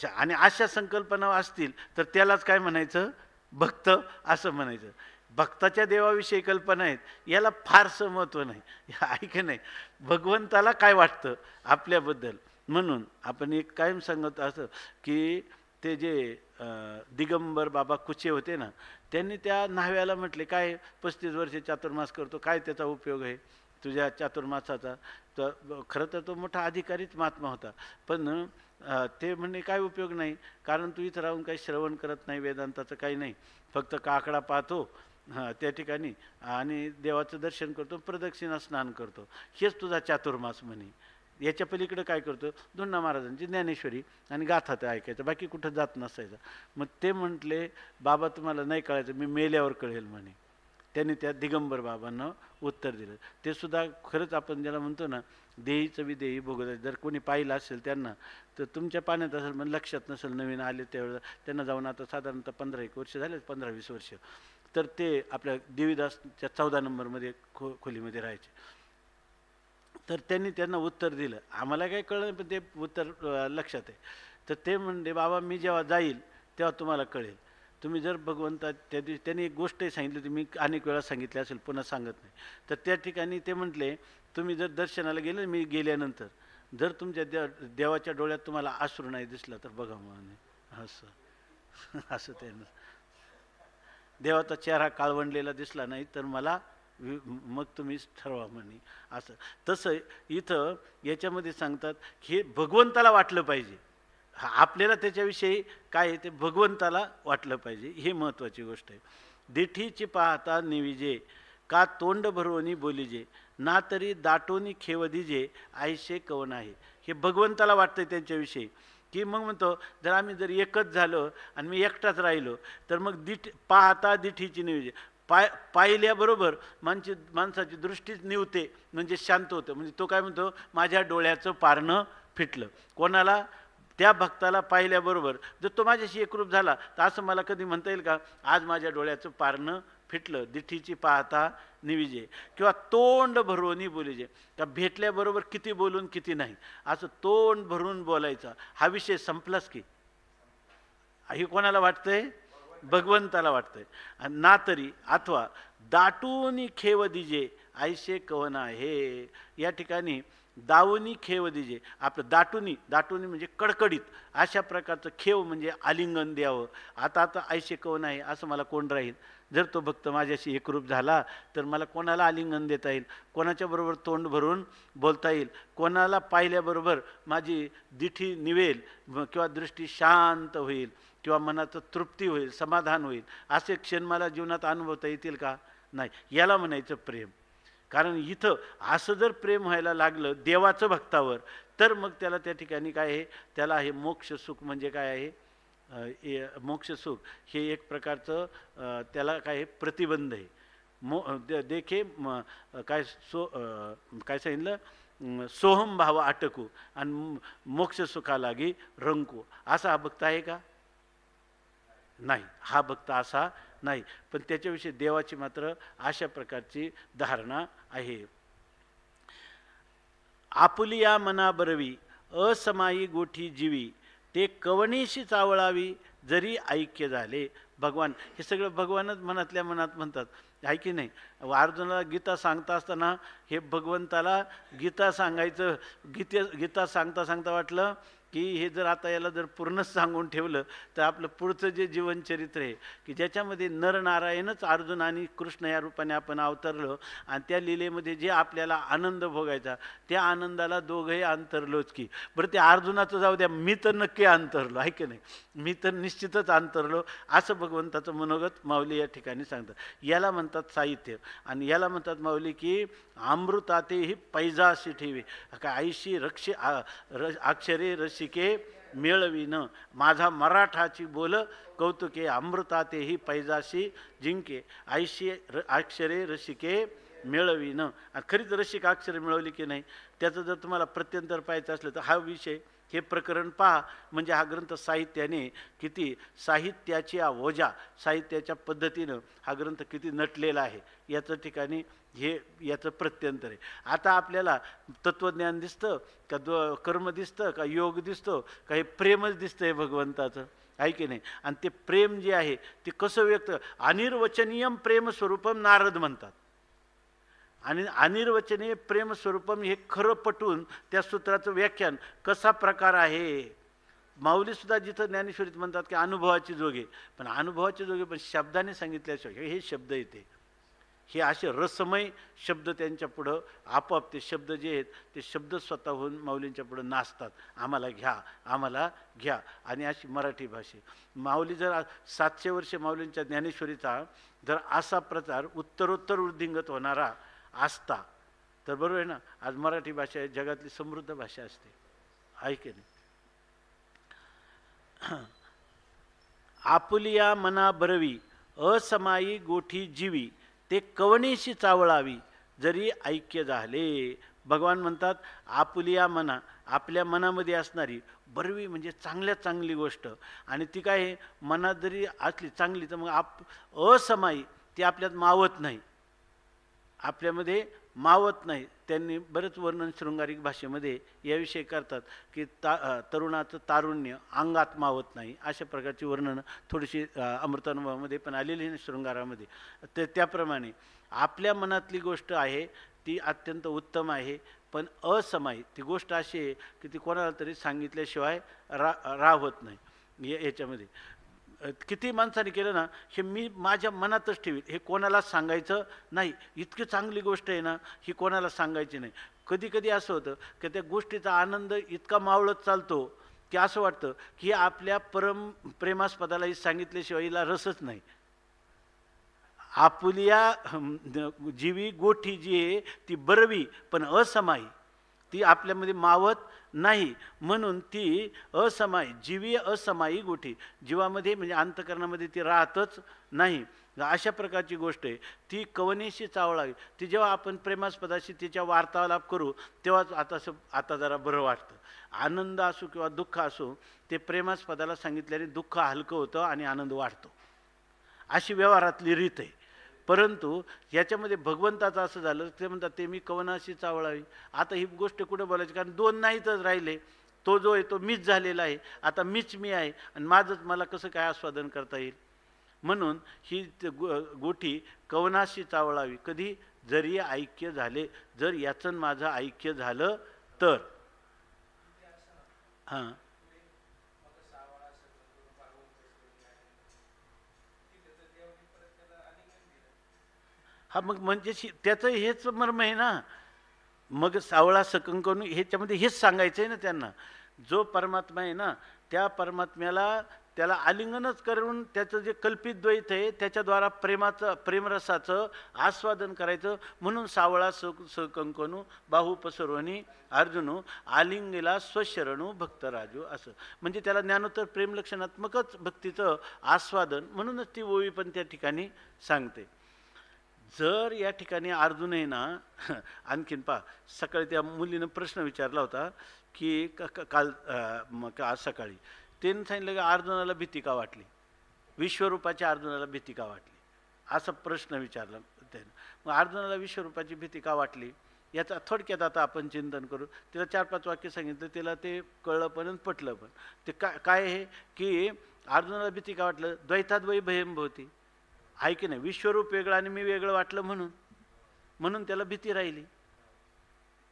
आणि अशा संकल्पना असतील तर त्यालाच काय म्हणायचं? भक्त असं म्हणायचं. भक्ताच्या देवाविषयी कल्पना आहेत, याला फारसं महत्त्व नाही. ऐक नाही, भगवंताला काय वाटतं आपल्याबद्दल. म्हणून आपण एक कायम सांगत असं की ते जे दिगंबर बाबा कुचे होते ना, त्यांनी त्या न्हाव्याला म्हटले, काय 35 वर्षे चातुर्मास करतो, काय त्याचा उपयोग आहे तुझ्या चातुर्मासाचा? तर खरं तर तो मोठा अधिकारीच महात्मा होता, पण ते म्हणणे काय उपयोग नाही, कारण तू इथं राहून काही श्रवण करत नाही, वेदांताचं काही नाही, फक्त काकडा पाहतो त्या ठिकाणी आणि देवाचं दर्शन करतो, प्रदक्षिणा स्नान करतो, हेच तुझा चातुर्मास म्हणे. याच्या पलीकडे काय करतो? धुंडा महाराजांची ज्ञानेश्वरी आणि गाथा ते ऐकायचं, बाकी कुठं जात नसायचं. मग ते म्हटले, बाबा तुम्हाला नाही कळायचं, मी मेल्यावर कळेल म्हणे. त्यांनी त्या दिगंबर बाबांना उत्तर दिलं. ते सुद्धा खरंच आपण ज्याला म्हणतो ना, देहीचं बी देही भोगत. जर कोणी पाहिलं असेल त्यांना तर तुमच्या पाण्यात असेल, पण लक्षात नसेल, नवीन आले त्यावेळेला त्यांना जाऊन आता साधारणतः 15-1 वर्ष झाले, 15-20 वर्ष, तर ते आपल्या देवीदासच्या 14 नंबरमध्ये खोलीमध्ये राहायचे. तर त्यांना उत्तर दिलं, आम्हाला काही कळलं नाही, पण ते उत्तर लक्षात आहे. तर ते म्हणले, बाबा मी जेव्हा जाईल तेव्हा तुम्हाला कळेल. तुम्ही जर भगवंता त्या दिवशी त्यांनी एक गोष्टही सांगितली होती, मी अनेक वेळा सांगितली असेल, पुन्हा सांगत नाही. तर त्या ठिकाणी ते म्हटले, तुम्ही जर दर्शनाला गेले, मी गेल्यानंतर जर तुमच्या देवाच्या डोळ्यात तुम्हाला अश्रू नाही दिसला तर बघा म्हणे. असं त्यानं देवाचा चेहरा काळवंडलेला दिसला नाही तर मला मग तुम्ही ठरवा म्हणे. असं तसं इथं याच्यामध्ये सांगतात, हे भगवंताला वाटलं पाहिजे. आपल्याला त्याच्याविषयी काय आहे ते भगवंताला वाटलं पाहिजे, हे महत्त्वाची गोष्ट आहे. दिठीची पाहता निविजे, का तोंड भरवणी बोलीजे, ना तरी दाटोनी खेवदीजे, आयशे कवन आहे. हे भगवंताला वाटतंय त्यांच्याविषयी. की मग म्हणतो, जर आम्ही जर एकच झालो आणि मी एकटाच राहिलो तर मग पाहता दिठीची निविजे, पाहिल्याबरोबर माणसाची दृष्टीच निवते, म्हणजे शांत होतं. म्हणजे तो काय म्हणतो, माझ्या डोळ्याचं पारणं फिटलं. कोणाला? त्या भक्ताला पाहिल्याबरोबर जर तो माझ्याशी एकरूप झाला तर असं मला कधी म्हणता येईल का, आज माझ्या डोळ्याचं पारणं फिटलं. दिठीची पाहता निविजे, किंवा तोंड भरवणी बोलीजे, का भेटल्याबरोबर किती बोलून किती नाही, असं तोंड भरून बोलायचा. हा विषय संपलाच की. हे कोणाला वाटतंय? भगवंताला वाटतंय. ना तरी अथवा दाटूनी खेव दिजे, ऐशे कवना हे. या ठिकाणी दावणी खेव दिजे, आपलं दाटूनी म्हणजे कडकडीत अशा प्रकारचं खेव म्हणजे आलिंगन द्यावं. आता ऐशे कवन आहे, असं मला कोण राहील? जर तो भक्त माझ्याशी एकरूप झाला तर मला कोणाला आलिंगन देता येईल, कोणाच्या बरोबर तोंड भरून बोलता येईल, कोणाला पाहिल्याबरोबर माझी दिठी निवेल किंवा दृष्टी शांत होईल किंवा मनाचं तृप्ती होईल, समाधान होईल, असे क्षण मला जीवनात अनुभवता येतील का? नाही. याला म्हणायचं प्रेम. कारण इथं असं जर प्रेम व्हायला लागलं देवाचं भक्तावर तर मग त्याला त्या ठिकाणी काय आहे, त्याला हे मोक्ष सुख. म्हणजे काय आहे मोक्ष सुख? हे एक प्रकारचं त्याला काय आहे, प्रतिबंध आहे. देखे काय काय सांगितलं, सोहम भाव अटकू आणि मोक्ष सुखालागी रंकू. असा हा भक्त आहे का? नाही, हा भक्त असा नाही. पण त्याच्याविषयी देवाची मात्र अशा प्रकारची धारणा आहे. आपुलिया मना बरवी, असमायी गोठी जीवी, ते कवणीशी चावळावी जरी ऐक्य झाले. भगवान हे सगळं भगवानच मनातल्या मनात म्हणतात. आहे की नाही. अर्जुनाला गीता सांगता असताना हे भगवंताला गीता सांगायचं, गीता सांगता सांगता वाटलं की हे जर आता याला जर पूर्णच सांगून ठेवलं तर आपलं पुढचं जे जीवनचरित्र आहे की ज्याच्यामध्ये नरनारायणच अर्जुन आणि कृष्ण या रूपाने आपण अवतरलो आणि त्या लीलेमध्ये जे आपल्याला आनंद भोगायचा त्या आनंदाला दोघंही अंतरलोच की. बरं ते अर्जुनाचं जाऊ द्या, मी तर नक्की अंतरलो आहे की नाही, मी तर निश्चितच अंतरलो असं भगवंताचं मनोगत माऊली या ठिकाणी सांगतात. याला म्हणतात साहित्य. आणि याला म्हणतात माऊली की अमृतातेही पैजाशी ठेवी का ऐशी अक्षरे रसिके मेळविन माझा मराठाची बोल कौतुके अमृतातेही पैजाशी जिंके ऐशी अक्षरे रसिके मिळविन. आणि खरीच रसिक अक्षरे मिळवली की नाही त्याचं जर तुम्हाला प्रत्यंतर पाहायचं असलं तर हा विषय हे प्रकरण पहा. म्हणजे हा ग्रंथ साहित्याने किती साहित्याची ओझा साहित्याच्या पद्धतीनं हा ग्रंथ किती नटलेला आहे याचं ठिकाणी हे याचं प्रत्यंतर आहे. आता आपल्याला तत्त्वज्ञान दिसतं का कर्म दिसतं का योग दिसतो का हे प्रेमच दिसतं आहे भगवंताचं आहे की नाही. आणि ते प्रेम जे आहे ते कसं व्यक्त अनिर्वचनीयम प्रेमस्वरूपम नारद म्हणतात. आणि अनिर्वचनीय प्रेमस्वरूपम हे खरं पटवून त्या सूत्राचं व्याख्यान कसा प्रकार आहे. माऊलीसुद्धा जिथं ज्ञानेश्वरीत म्हणतात की अनुभवाची जोगे, पण अनुभवाची जोगे पण शब्दाने सांगितल्याशिवाय हे शब्द येते हे असे रसमय शब्द त्यांच्या पुढं आपोआप ते शब्द जे आहेत ते शब्द स्वतःहून माऊलींच्या पुढं नाचतात. आम्हाला घ्या आम्हाला घ्या. आणि अशी मराठी भाषे माऊली जर 700 वर्षे माऊलींच्या ज्ञानेश्वरीचा जर असा प्रचार उत्तरोत्तर वृद्धिंगत होणारा असता तर बरोबर आहे ना. आज मराठी भाषा जगातली समृद्ध भाषा असते आहे की नाही. आपुलिया मना बरवी असमायी गोठी जीवी ते कवणीशी चावळावी जरी ऐक्य झाले. भगवान म्हणतात आपुलिया मना आपल्या मनामध्ये असणारी बरवी म्हणजे चांगल्यात चांगली गोष्ट. आणि ती काय मनात जरी असली चांगली तर मग असमायी ती आपल्यात मावत नाही, आपल्यामध्ये मावत नाही. त्यांनी बरेच वर्णन शृंगारिक भाषेमध्ये याविषयी करतात की तरुणाचं तारुण्य अंगात मावत नाही अशा प्रकारची वर्णनं थोडीशी अमृतानुभवामध्ये पण आलेली आहे शृंगारामध्ये. तर त्याप्रमाणे आपल्या मनातली गोष्ट आहे ती अत्यंत उत्तम आहे पण असमायी ती गोष्ट अशी आहे की ती कोणाला तरी सांगितल्याशिवाय राहत नाही. याच्यामध्ये किती माणसाने केलं ना हे मी माझ्या मनातच ठेवील, हे कोणाला सांगायचं नाही. इतकी चांगली गोष्ट आहे ना ही कोणाला सांगायची नाही. कधी कधी असं होतं की त्या गोष्टीचा आनंद इतका मावळत चालतो की असं वाटतं की आपल्या प्रेमास्पदालाही सांगितल्याशिवाय हिला रसच नाही. आपुलिया जीवी गोठी जी आहे ती बरवी पण असमायी ती आपल्यामध्ये मावत नाही. म्हणून ती असमायी जीवी असमायी गोठी जीवामध्ये म्हणजे अंतकरणामध्ये ती राहतच नाही. अशा प्रकारची गोष्ट आहे ती कवनेशी चावळावी. ती जेव्हा आपण प्रेमास्पदाशी तिच्या वार्तालाप करू तेव्हाच आता जरा बरं वाटतं. आनंद असो किंवा दुःख असो ते प्रेमास्पदाला सांगितल्याने दुःख हलकं होतं आणि आनंद वाढतो. अशी व्यवहारातली रीत आहे. परंतु याच्यामध्ये भगवंताचं असं झालं ते म्हणतात ते मी कवनाशी चावळावी. आता ही गोष्ट कुठं बोलायची कारण दोन नाहीतच राहिले. तो जो आहे तो मीच झालेला आहे. आता मीच मी आहे आणि माझंच मला कसं काय आस्वादन करता येईल. म्हणून ही गोठी कवनाशी चावळावी कधी जरी ऐक्य झाले, जर याचं माझं ऐक्य झालं तर. हां हा मग म्हणजे त्याचं हेच मर्म आहे ना. मग सावळा सकंकन ह्याच्यामध्ये हेच सांगायचं आहे ना त्यांना. जो परमात्मा आहे ना त्या परमात्म्याला त्याला आलिंगनच करून त्याचं जे कल्पित द्वैत आहे त्याच्याद्वारा प्रेमरसाचं आस्वादन करायचं. म्हणून सावळा सकंकनू बाहुपसर्वणी अर्जुनू आलिंगेला स्वशरणू भक्तराजू असं म्हणजे त्याला ज्ञानोत्तर प्रेमलक्षणात्मकच भक्तीचं आस्वादन म्हणूनच ती ओवी पण त्या ठिकाणी सांगते. जर या ठिकाणी अर्जुन आहे ना आणखीन पहा सकाळी त्या मुलीनं प्रश्न विचारला होता की काल आज सकाळी त्यानं सांगितलं की अर्जुनाला भीती का वाटली, विश्वरूपाच्या अर्जुनाला भीती का वाटली असा प्रश्न विचारला त्यानं. मग अर्जुनाला विश्वरूपाची भीती का वाटली याचा थोडक्यात आता आपण चिंतन करू. तिला 4-5 वाक्य सांगितलं, तिला ते कळलं पण पटलं पण. ते काय आहे की अर्जुनाला भीती का वाटलं, द्वैताद्वयी भयं भवती. आहे की नाही. विश्वरूप वेगळं आणि मी वेगळं वाटलं म्हणून त्याला भीती राहिली.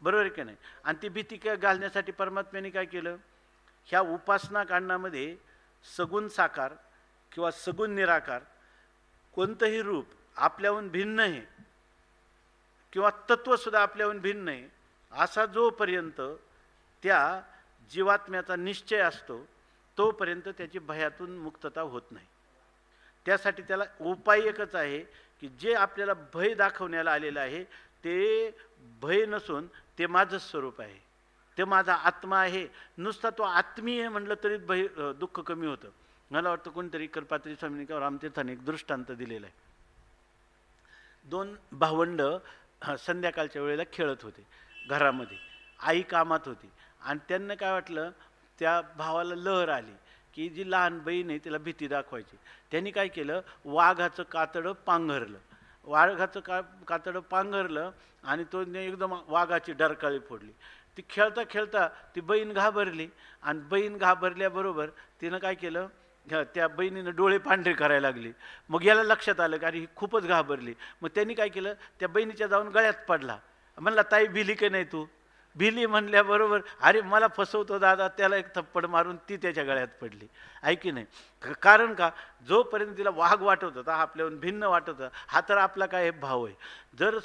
बरोबर आहे की नाही. आणि ती भीती काय घालण्यासाठी परमात्म्याने काय केलं, ह्या उपासना कांडामध्ये सगुण साकार किंवा सगुण निराकार कोणतंही रूप आपल्याहून भिन्न आहे किंवा तत्वसुद्धा आपल्याहून भिन्न आहे असा जोपर्यंत त्या जीवात्म्याचा निश्चय असतो तोपर्यंत त्याची भयातून मुक्तता होत नाही. त्यासाठी त्याला उपाय एकच आहे की जे आपल्याला भय दाखवण्याला आलेलं आहे ते भय नसून ते माझं स्वरूप आहे, ते माझा आत्मा आहे. नुसता तो आत्मीय म्हटलं तरी भय दुःख कमी होतं. मला वाटतं कोणतरी करपात्री स्वामींनी किंवा रामतीर्थांनी एक दृष्टांत दिलेला आहे. 2 भावंड संध्याकाळच्या वेळेला खेळत होते घरामध्ये. आई कामात होती आणि त्यांना काय वाटलं, त्या भावाला लहर आली की जी लहान बहीण आहे तिला भीती दाखवायची. त्यांनी काय केलं, वाघाचं कातडं पांघरलं. वाघाचं कातडं पांघरलं आणि तो एकदम वाघाची डरकाळी फोडली. ती खेळता खेळता ती बहीण घाबरली आणि बहीण घाबरल्याबरोबर तिनं काय केलं, त्या बहिणीनं डोळे पांढरे करायला लागली. मग याला लक्षात आलं की अरे ही खूपच घाबरली. मग त्यांनी काय केलं, त्या बहिणीच्या जाऊन गळ्यात पडला. म्हणला ताई भिली की नाही तू? भिली म्हणल्याबरोबर अरे मला फसवतो दादा, त्याला एक थप्पड मारून ती त्याच्या गळ्यात पडली. ऐकी नाही. कारण का, जोपर्यंत तिला वाघ वाटत होता, आपल्याहून भिन्न वाटत होता, हा तर आपला काय भाव आहे. जर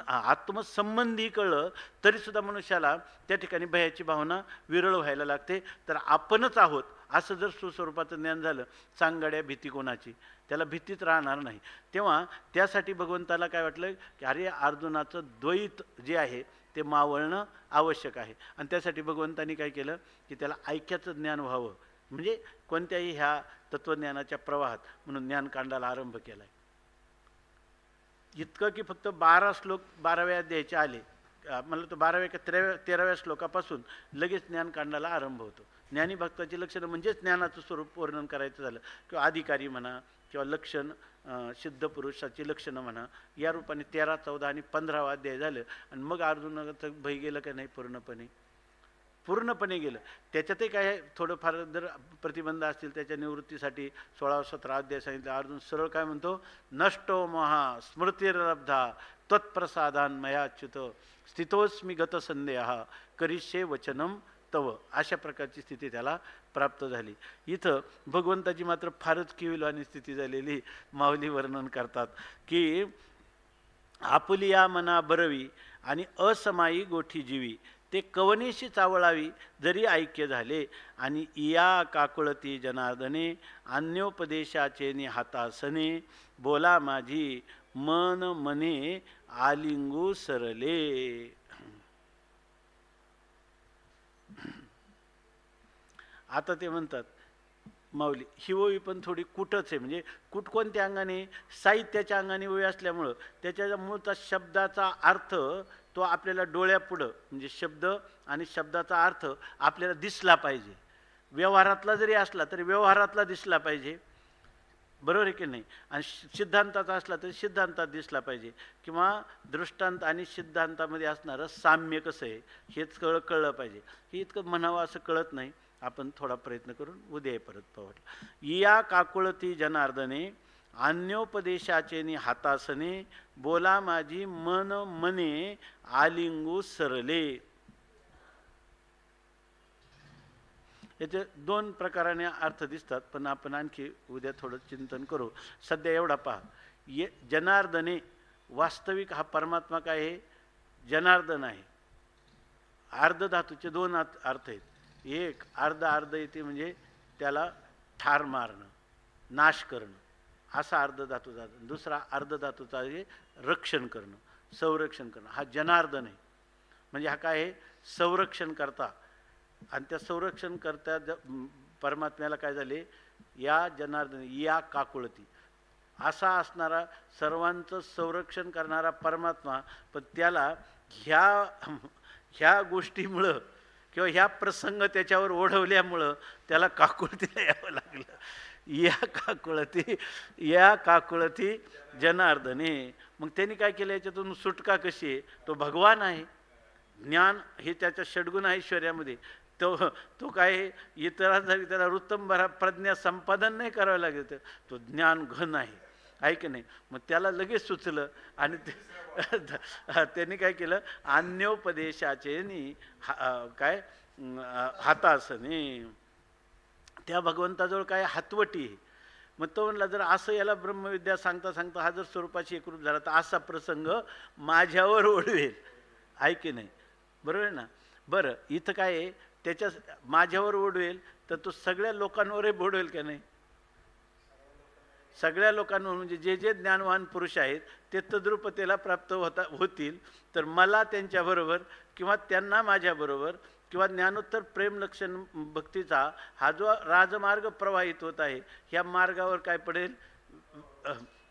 आत्मसंबंधी कळलं तरीसुद्धा मनुष्याला त्या ठिकाणी भयाची भावना विरळ व्हायला लागते. तर आपणच आहोत असं जर सुस्वरूपाचं ज्ञान झालं, सांगाड्या भीती कोणाची, त्याला भीतीच राहणार नाही. तेव्हा त्यासाठी भगवंताला काय वाटलं की अरे अर्जुनाचं द्वैत जे आहे ते मावळणं आवश्यक आहे. आणि त्यासाठी भगवंतानी काय केलं की त्याला ऐक्याचं ज्ञान व्हावं, म्हणजे कोणत्याही ह्या तत्त्वज्ञानाच्या प्रवाहात, म्हणून ज्ञानकांडाला आरंभ केला आहे. इतकं की फक्त 12 श्लोक 12व्या अध्यायाचे आले, मला तो 12व्या का 13व्या श्लोकापासून लगेच ज्ञानकांडाला आरंभ होतो. ज्ञानी भक्ताची लक्षणं म्हणजेच ज्ञानाचं स्वरूप वर्णन करायचं झालं किंवा अधिकारी म्हणा किंवा लक्षण सिद्ध पुरुषाची लक्षणं म्हणा, या रूपाने 13, 14 आणि 15वा अध्याय झालं. आणि मग अर्जुनाचं भय गेलं का नाही, पूर्णपणे गेलं. त्याच्यातही काय थोडंफार जर प्रतिबंध असतील त्याच्या निवृत्तीसाठी 16, 17 अध्याय सांगितलं. अर्जुन सरळ काय म्हणतो, नष्टो महा स्मृतिरलब्धा त्वत्प्रसादान मयाच्युत स्थितोस्मी गतसंदेह करिष्ये वचनम तव. अशा प्रकारची स्थिती त्याला प्राप्त झाली. इथं भगवंताची मात्र फारच किविलवाणी स्थिती झालेली माऊली वर्णन करतात की आपुली या मना बरवी आणि असमायी गोठी जीवी ते कवनेशी चावळावी जरी ऐक्य झाले. आणि या काकुळती जनार्दने अन्योपदेशाचे नि हातासने बोला माझी मन मने आलिंगू सरले. आता ते म्हणतात माऊली ही ओवी पण थोडी कुटच आहे. म्हणजे कुट कोणत्या अंगाने, साहित्याच्या अंगाने ओवी असल्यामुळं त्याच्या मूळचा शब्दाचा अर्थ तो आपल्याला डोळ्यापुढं, म्हणजे शब्द आणि शब्दाचा अर्थ आपल्याला दिसला पाहिजे. व्यवहारातला जरी असला तरी व्यवहारातला दिसला पाहिजे, बरोबर आहे की नाही. आणि सिद्धांताचा असला तरी सिद्धांतात दिसला पाहिजे. किंवा दृष्टांत आणि सिद्धांतामध्ये असणारं साम्य कसं आहे हेच कळलं पाहिजे. हे इतकं म्हणावं असं कळत नाही. आपण थोडा प्रयत्न करून उद्या परत पाहूया. या काकुळती जनार्दने अन्योपदेशाचे नि हातासने बोला माझी मन मने आलिंगू सरले. याचे 2 प्रकाराने अर्थ दिसतात, पण आपण आणखी उद्या थोडं चिंतन करू. सध्या एवढा पहा, जनार्दने वास्तविक हा परमात्मा काय आहे, जनार्दन आहे. अर्ध धातूचे 2 अर्थ आहेत. एक अर्ध येते म्हणजे त्याला ठार मारणं, नाश करणं, असा अर्ध धातूचा. दुसरा अर्ध धातूचा आहे रक्षण करणं, संरक्षण करणं. हा जनार्दन आहे. म्हणजे हा काय आहे, संरक्षण करता. आणि त्या संरक्षण करता परमात्म्याला काय झाले, या जनार्दन या काकुळती असा असणारा सर्वांचं संरक्षण करणारा परमात्मा, पण त्याला ह्या गोष्टीमुळं किंवा ह्या प्रसंग त्याच्यावर ओढवल्यामुळं त्याला काकुळतीला यावं लागलं. या काकुळती जनार्दने. मग त्यांनी काय केलं, याच्यातून सुटका कशी आहे, तो भगवान आहे. ज्ञान हे त्याच्या षड्गुण ऐश्वर्यामध्ये तो काय इतरांसाठी त्याला उत्तम प्रज्ञा संपादन नाही करावं लागेल, तो ज्ञान घन आहे. आहे की नाही. मग त्याला लगेच सुचलं आणि त्यांनी काय केलं, अन्योपदेशाचे काय हातासने, त्या भगवंताजवळ काय हातवटी आहे. मग तो म्हणला जर असं याला ब्रह्मविद्या सांगता सांगता हा जर स्वरूपाची एकरूप झाला तर असा प्रसंग माझ्यावर ओढवेल, आहे की नाही. बरोबर आहे ना. बरं इथं काय आहे, त्याच्या माझ्यावर ओढवेल तर तो सगळ्या लोकांवरही ओढवेल का नाही. सगळ्या लोकांवर म्हणजे जे जे ज्ञानवान पुरुष आहेत ते तद्रुपतेला प्राप्त होतील. तर मला त्यांच्याबरोबर किंवा त्यांना माझ्याबरोबर किंवा ज्ञानोत्तर प्रेम लक्षण भक्तीचा हा जो राजमार्ग प्रवाहित होत आहे, ह्या मार्गावर काय पडेल,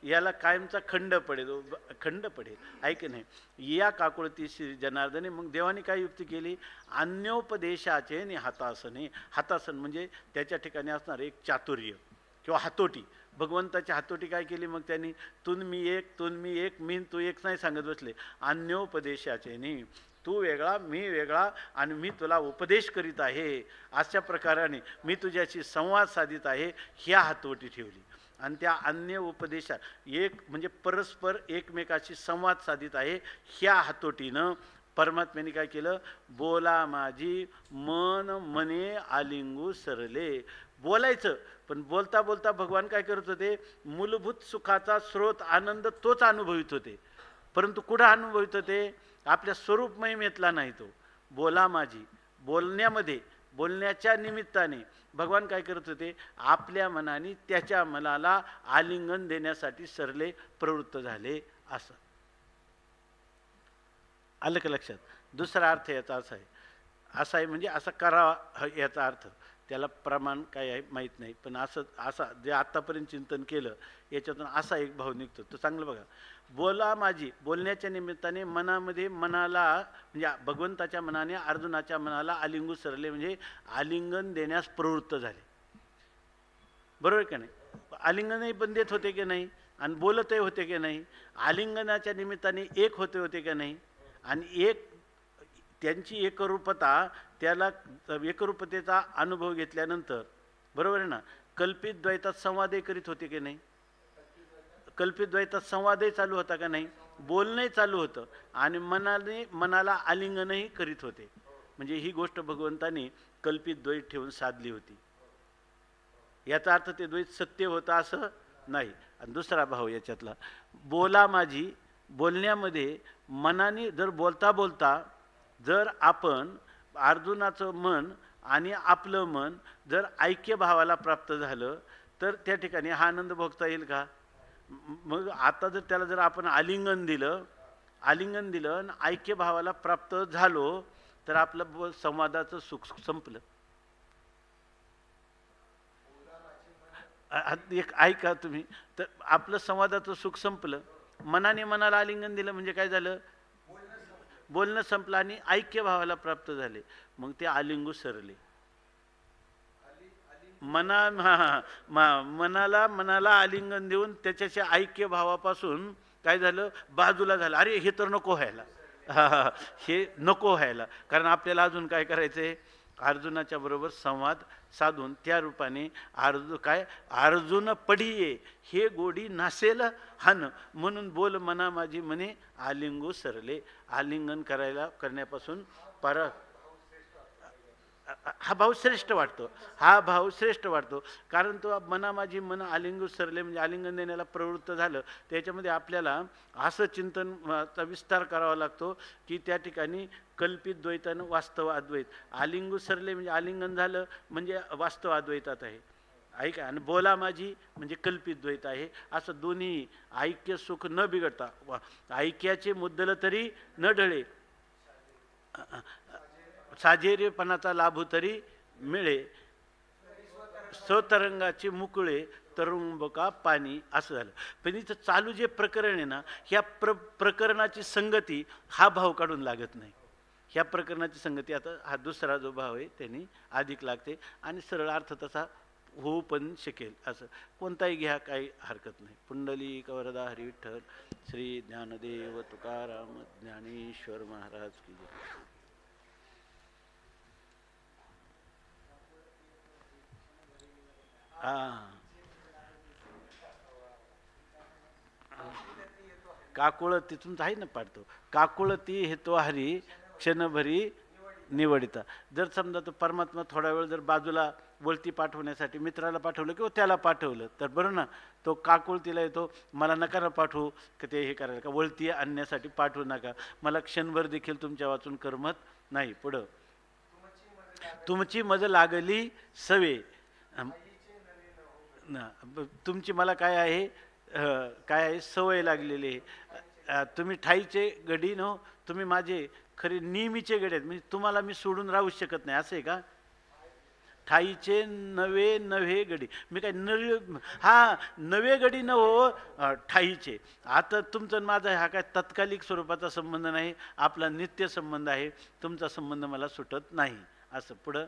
याला कायमचा खंड पडेल, ऐक नाही. या काकुळती श्री जनार्दने. मग देवाने काय युक्ती केली, अन्योपदेशाचे नि हातासने. हातासन म्हणजे त्याच्या ठिकाणी असणार एक चातुर्य किंवा हातोटी. भगवंताची हातोटी काय केली मग त्यांनी, तून मी एक, मी तू एक नाही सांगत बसले. अन्योपदेशाचे नि, तू वेगळा मी वेगळा आणि मी तुला उपदेश करीत आहे, अशा प्रकाराने मी तुझ्याशी संवाद साधित आहे, ह्या हातोटी ठेवली. आणि त्या अन्य उपदेशा एक म्हणजे परस्पर एकमेकाशी संवाद साधित आहे, ह्या हातोटीनं परमात्म्याने काय केलं, बोला माझी मन मने आलिंगू सरले. बोलायचं, पण बोलता बोलता भगवान काय करत होते, मूलभूत सुखाचा स्रोत आनंद तोच अनुभवित होते. परंतु कुठं अनुभवित होते, आपल्या स्वरूप महिमेतला नाही तो. बोला माझी, बोलण्यामध्ये बोलण्याच्या निमित्ताने भगवान काय करत होते, आपल्या मनाने त्याच्या मनाला आलिंगन देण्यासाठी सरले, प्रवृत्त झाले. असं आलं का लक्षात. दुसरा अर्थ याचा असा आहे म्हणजे असं करावा याचा अर्थ. त्याला प्रमाण काय आहे माहीत नाही, पण असा जे आत्तापर्यंत चिंतन केलं याच्यातून असा एक भाव निघतो तो चांगलं बघा. बोला माझी, बोलण्याच्या निमित्ताने मनामध्ये मनाला म्हणजे भगवंताच्या मनाने अर्जुनाच्या मनाला आलिंगू सरले, म्हणजे आलिंगन देण्यास प्रवृत्त झाले. बरोबर का नाही. आलिंगनही पण देत होते की नाही आणि बोलतही होते की नाही. आलिंगनाच्या निमित्ताने एक होते का नाही. आणि एक त्यांची एकरूपता, त्याला एकरूपतेचा अनुभव घेतल्यानंतर बरोबर आहे ना, कल्पित द्वैतात संवादही करीत होते की नाही. कल्पित द्वैतात संवादही चालू होता का नाही, बोलणंही चालू होतं आणि मनाला आलिंगनही करीत होते. म्हणजे ही गोष्ट भगवंताने कल्पित द्वैत ठेवून साधली होती. याचा अर्थ ते द्वैत सत्य होतं असं नाही. आणि दुसरा भाव याच्यातला, बोला माझी, बोलण्यामध्ये मनाने जर बोलता बोलता जर आपण अर्जुनाचं मन आणि आपलं मन जर ऐक्य भावाला प्राप्त झालं तर त्या ठिकाणी हा आनंद भोगता येईल का. मग आता जर त्याला जर आपण आलिंगन दिलं आणि ऐक्य भावाला प्राप्त झालो तर आपलं संवादाचं सुख संपलं. एक ऐका तुम्ही, तर आपलं संवादाचं सुख संपलं. मनाने मनाला आलिंगन दिलं म्हणजे काय झालं, बोलणं संपलं आणि ऐक्य भावाला प्राप्त झाले. मग ते आलिंगू सरले. मनाला आलिंगन देऊन त्याच्याशी ऐक्य भावापासून काय झालं, बाजूला झालं. अरे हे तर नको व्हायला, हे नको व्हायला. कारण आपल्याला अजून काय करायचंय, अर्जुनाच्या बरोबर संवाद साधून त्या रूपाने अर्जुन पडिये हे गोडी नासेल हान, म्हणून बोल मना माझी म्हणे आलिंगू सरले. आलिंगन करण्यापासून हा भाव श्रेष्ठ वाटतो. कारण तो मना माझी मन आलिंगू सरले म्हणजे आलिंगन देण्याला प्रवृत्त झालं. त्याच्यामध्ये आपल्याला असं चिंतनचा विस्तार करावा लागतो की त्या ठिकाणी कल्पित द्वैतानं वास्तव अद्वैत. आलिंगू सरले म्हणजे आलिंगन झालं म्हणजे वास्तव अद्वैतात आहे, ऐका. आणि बोला माझी म्हणजे कल्पित द्वैत आहे. असं दोन्ही ऐक्य सुख न बिघडता, ऐक्याचे मुद्दल तरी न ढळे, साजेरेपणाचा लाभ तरी मिळे, स्वतरंगाचे मुकळे तरुंबका पाणी, असं झालं. पण इथं चालू जे प्रकरण आहे ना, ह्या प्रकरणाची संगती हा भाव काढून लागत नाही. ह्या प्रकरणाची संगती आता हा दुसरा जो भाव आहे त्यांनी अधिक लागते आणि सरळ अर्थ तसा होऊ पण शकेल. असं कोणताही घ्या, काही हरकत नाही. पुंडलिक वरदा हरी विठ्ठल श्री ज्ञानदेव तुकाराम ज्ञानेश्वर महाराज की जय. काकुळती तुमचं आहे ना पाठतो, काकुळती हे तो हरी क्षणभरी निवडिता. जर समजा तो परमात्मा थोडा वेळ जर बाजूला वळती पाठवण्यासाठी मित्राला पाठवलं किंवा त्याला पाठवलं तर बरं ना, तो काकुळतीला येतो, मला नका ना पाठवू की ते हे करायला का वळती आणण्यासाठी पाठवू नका, मला क्षणभर देखील तुमच्या वाचून करमत नाही. पुढं तुमची मज लागली सवे, तुमची मला काय आहे काय आहे सवय लागलेली आहे. तुम्ही ठाईचे गडी नो, तुम्ही माझे खरे नेहमीचे गडी आहेत, म्हणजे तुम्हाला मी सोडून राहू शकत नाही असं आहे का. ठाईचे नवे नवे गडी, मी काय नवे, हा नवे गडी न हो ठाईचे. आता तुमचं माझा हा काय तत्कालिक स्वरूपाचा संबंध नाही, आपला नित्य संबंध आहे, तुमचा संबंध मला सुटत नाही असं. पुढं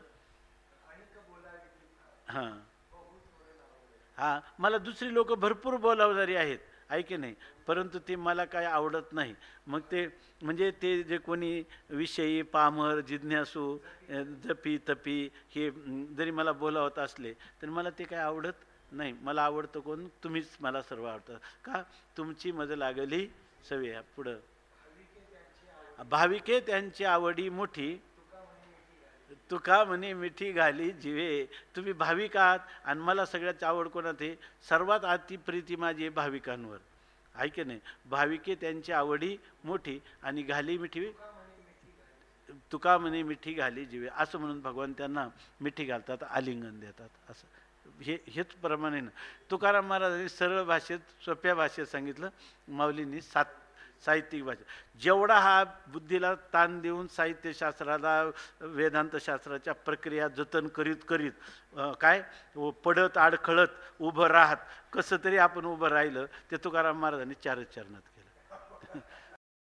हां हां मला दुसरी लोक भरपूर बोलावणारी आहेत ऐके नाही, परंतु ते मला काय आवडत नाही. मग ते म्हणजे ते जे कोणी विषयी पामर जिज्ञासू जपी तपी हे जरी मला बोलावत असले तर मला ते काय आवडत नाही. मला आवडतं कोण, तुम्हीच मला सर्व आवडतं का, तुमची मज लागली सवे. पुढं भाविके त्यांची आवडी मोठी, तुका म्हणे मिठी घाली जिवे. तुम्ही भाविक आहात आणि मला सगळ्यात आवड कोणात आहे, सर्वात अति प्रीती माझी भाविकांवर आहे की नाही. भाविके त्यांची आवडी मोठी आणि घाली मिठी, तुका म्हणे मिठी घाली जिवे असं म्हणून भगवान त्यांना मिठी घालतात, आलिंगन देतात असं. हेच प्रमाणे ना तुकाराम महाराजांनी सरळ भाषेत सोप्या भाषेत सांगितलं, माऊलींनी साहित्यिक भाषा. जेवढा हा बुद्धीला ताण देऊन साहित्यशास्त्राला वेदांतशास्त्राच्या प्रक्रिया जतन करीत करीत काय पडत आडखळत उभं राहत कसं तरी आपण उभं राहिलं, ते तुकाराम महाराजांनी 4 चरणात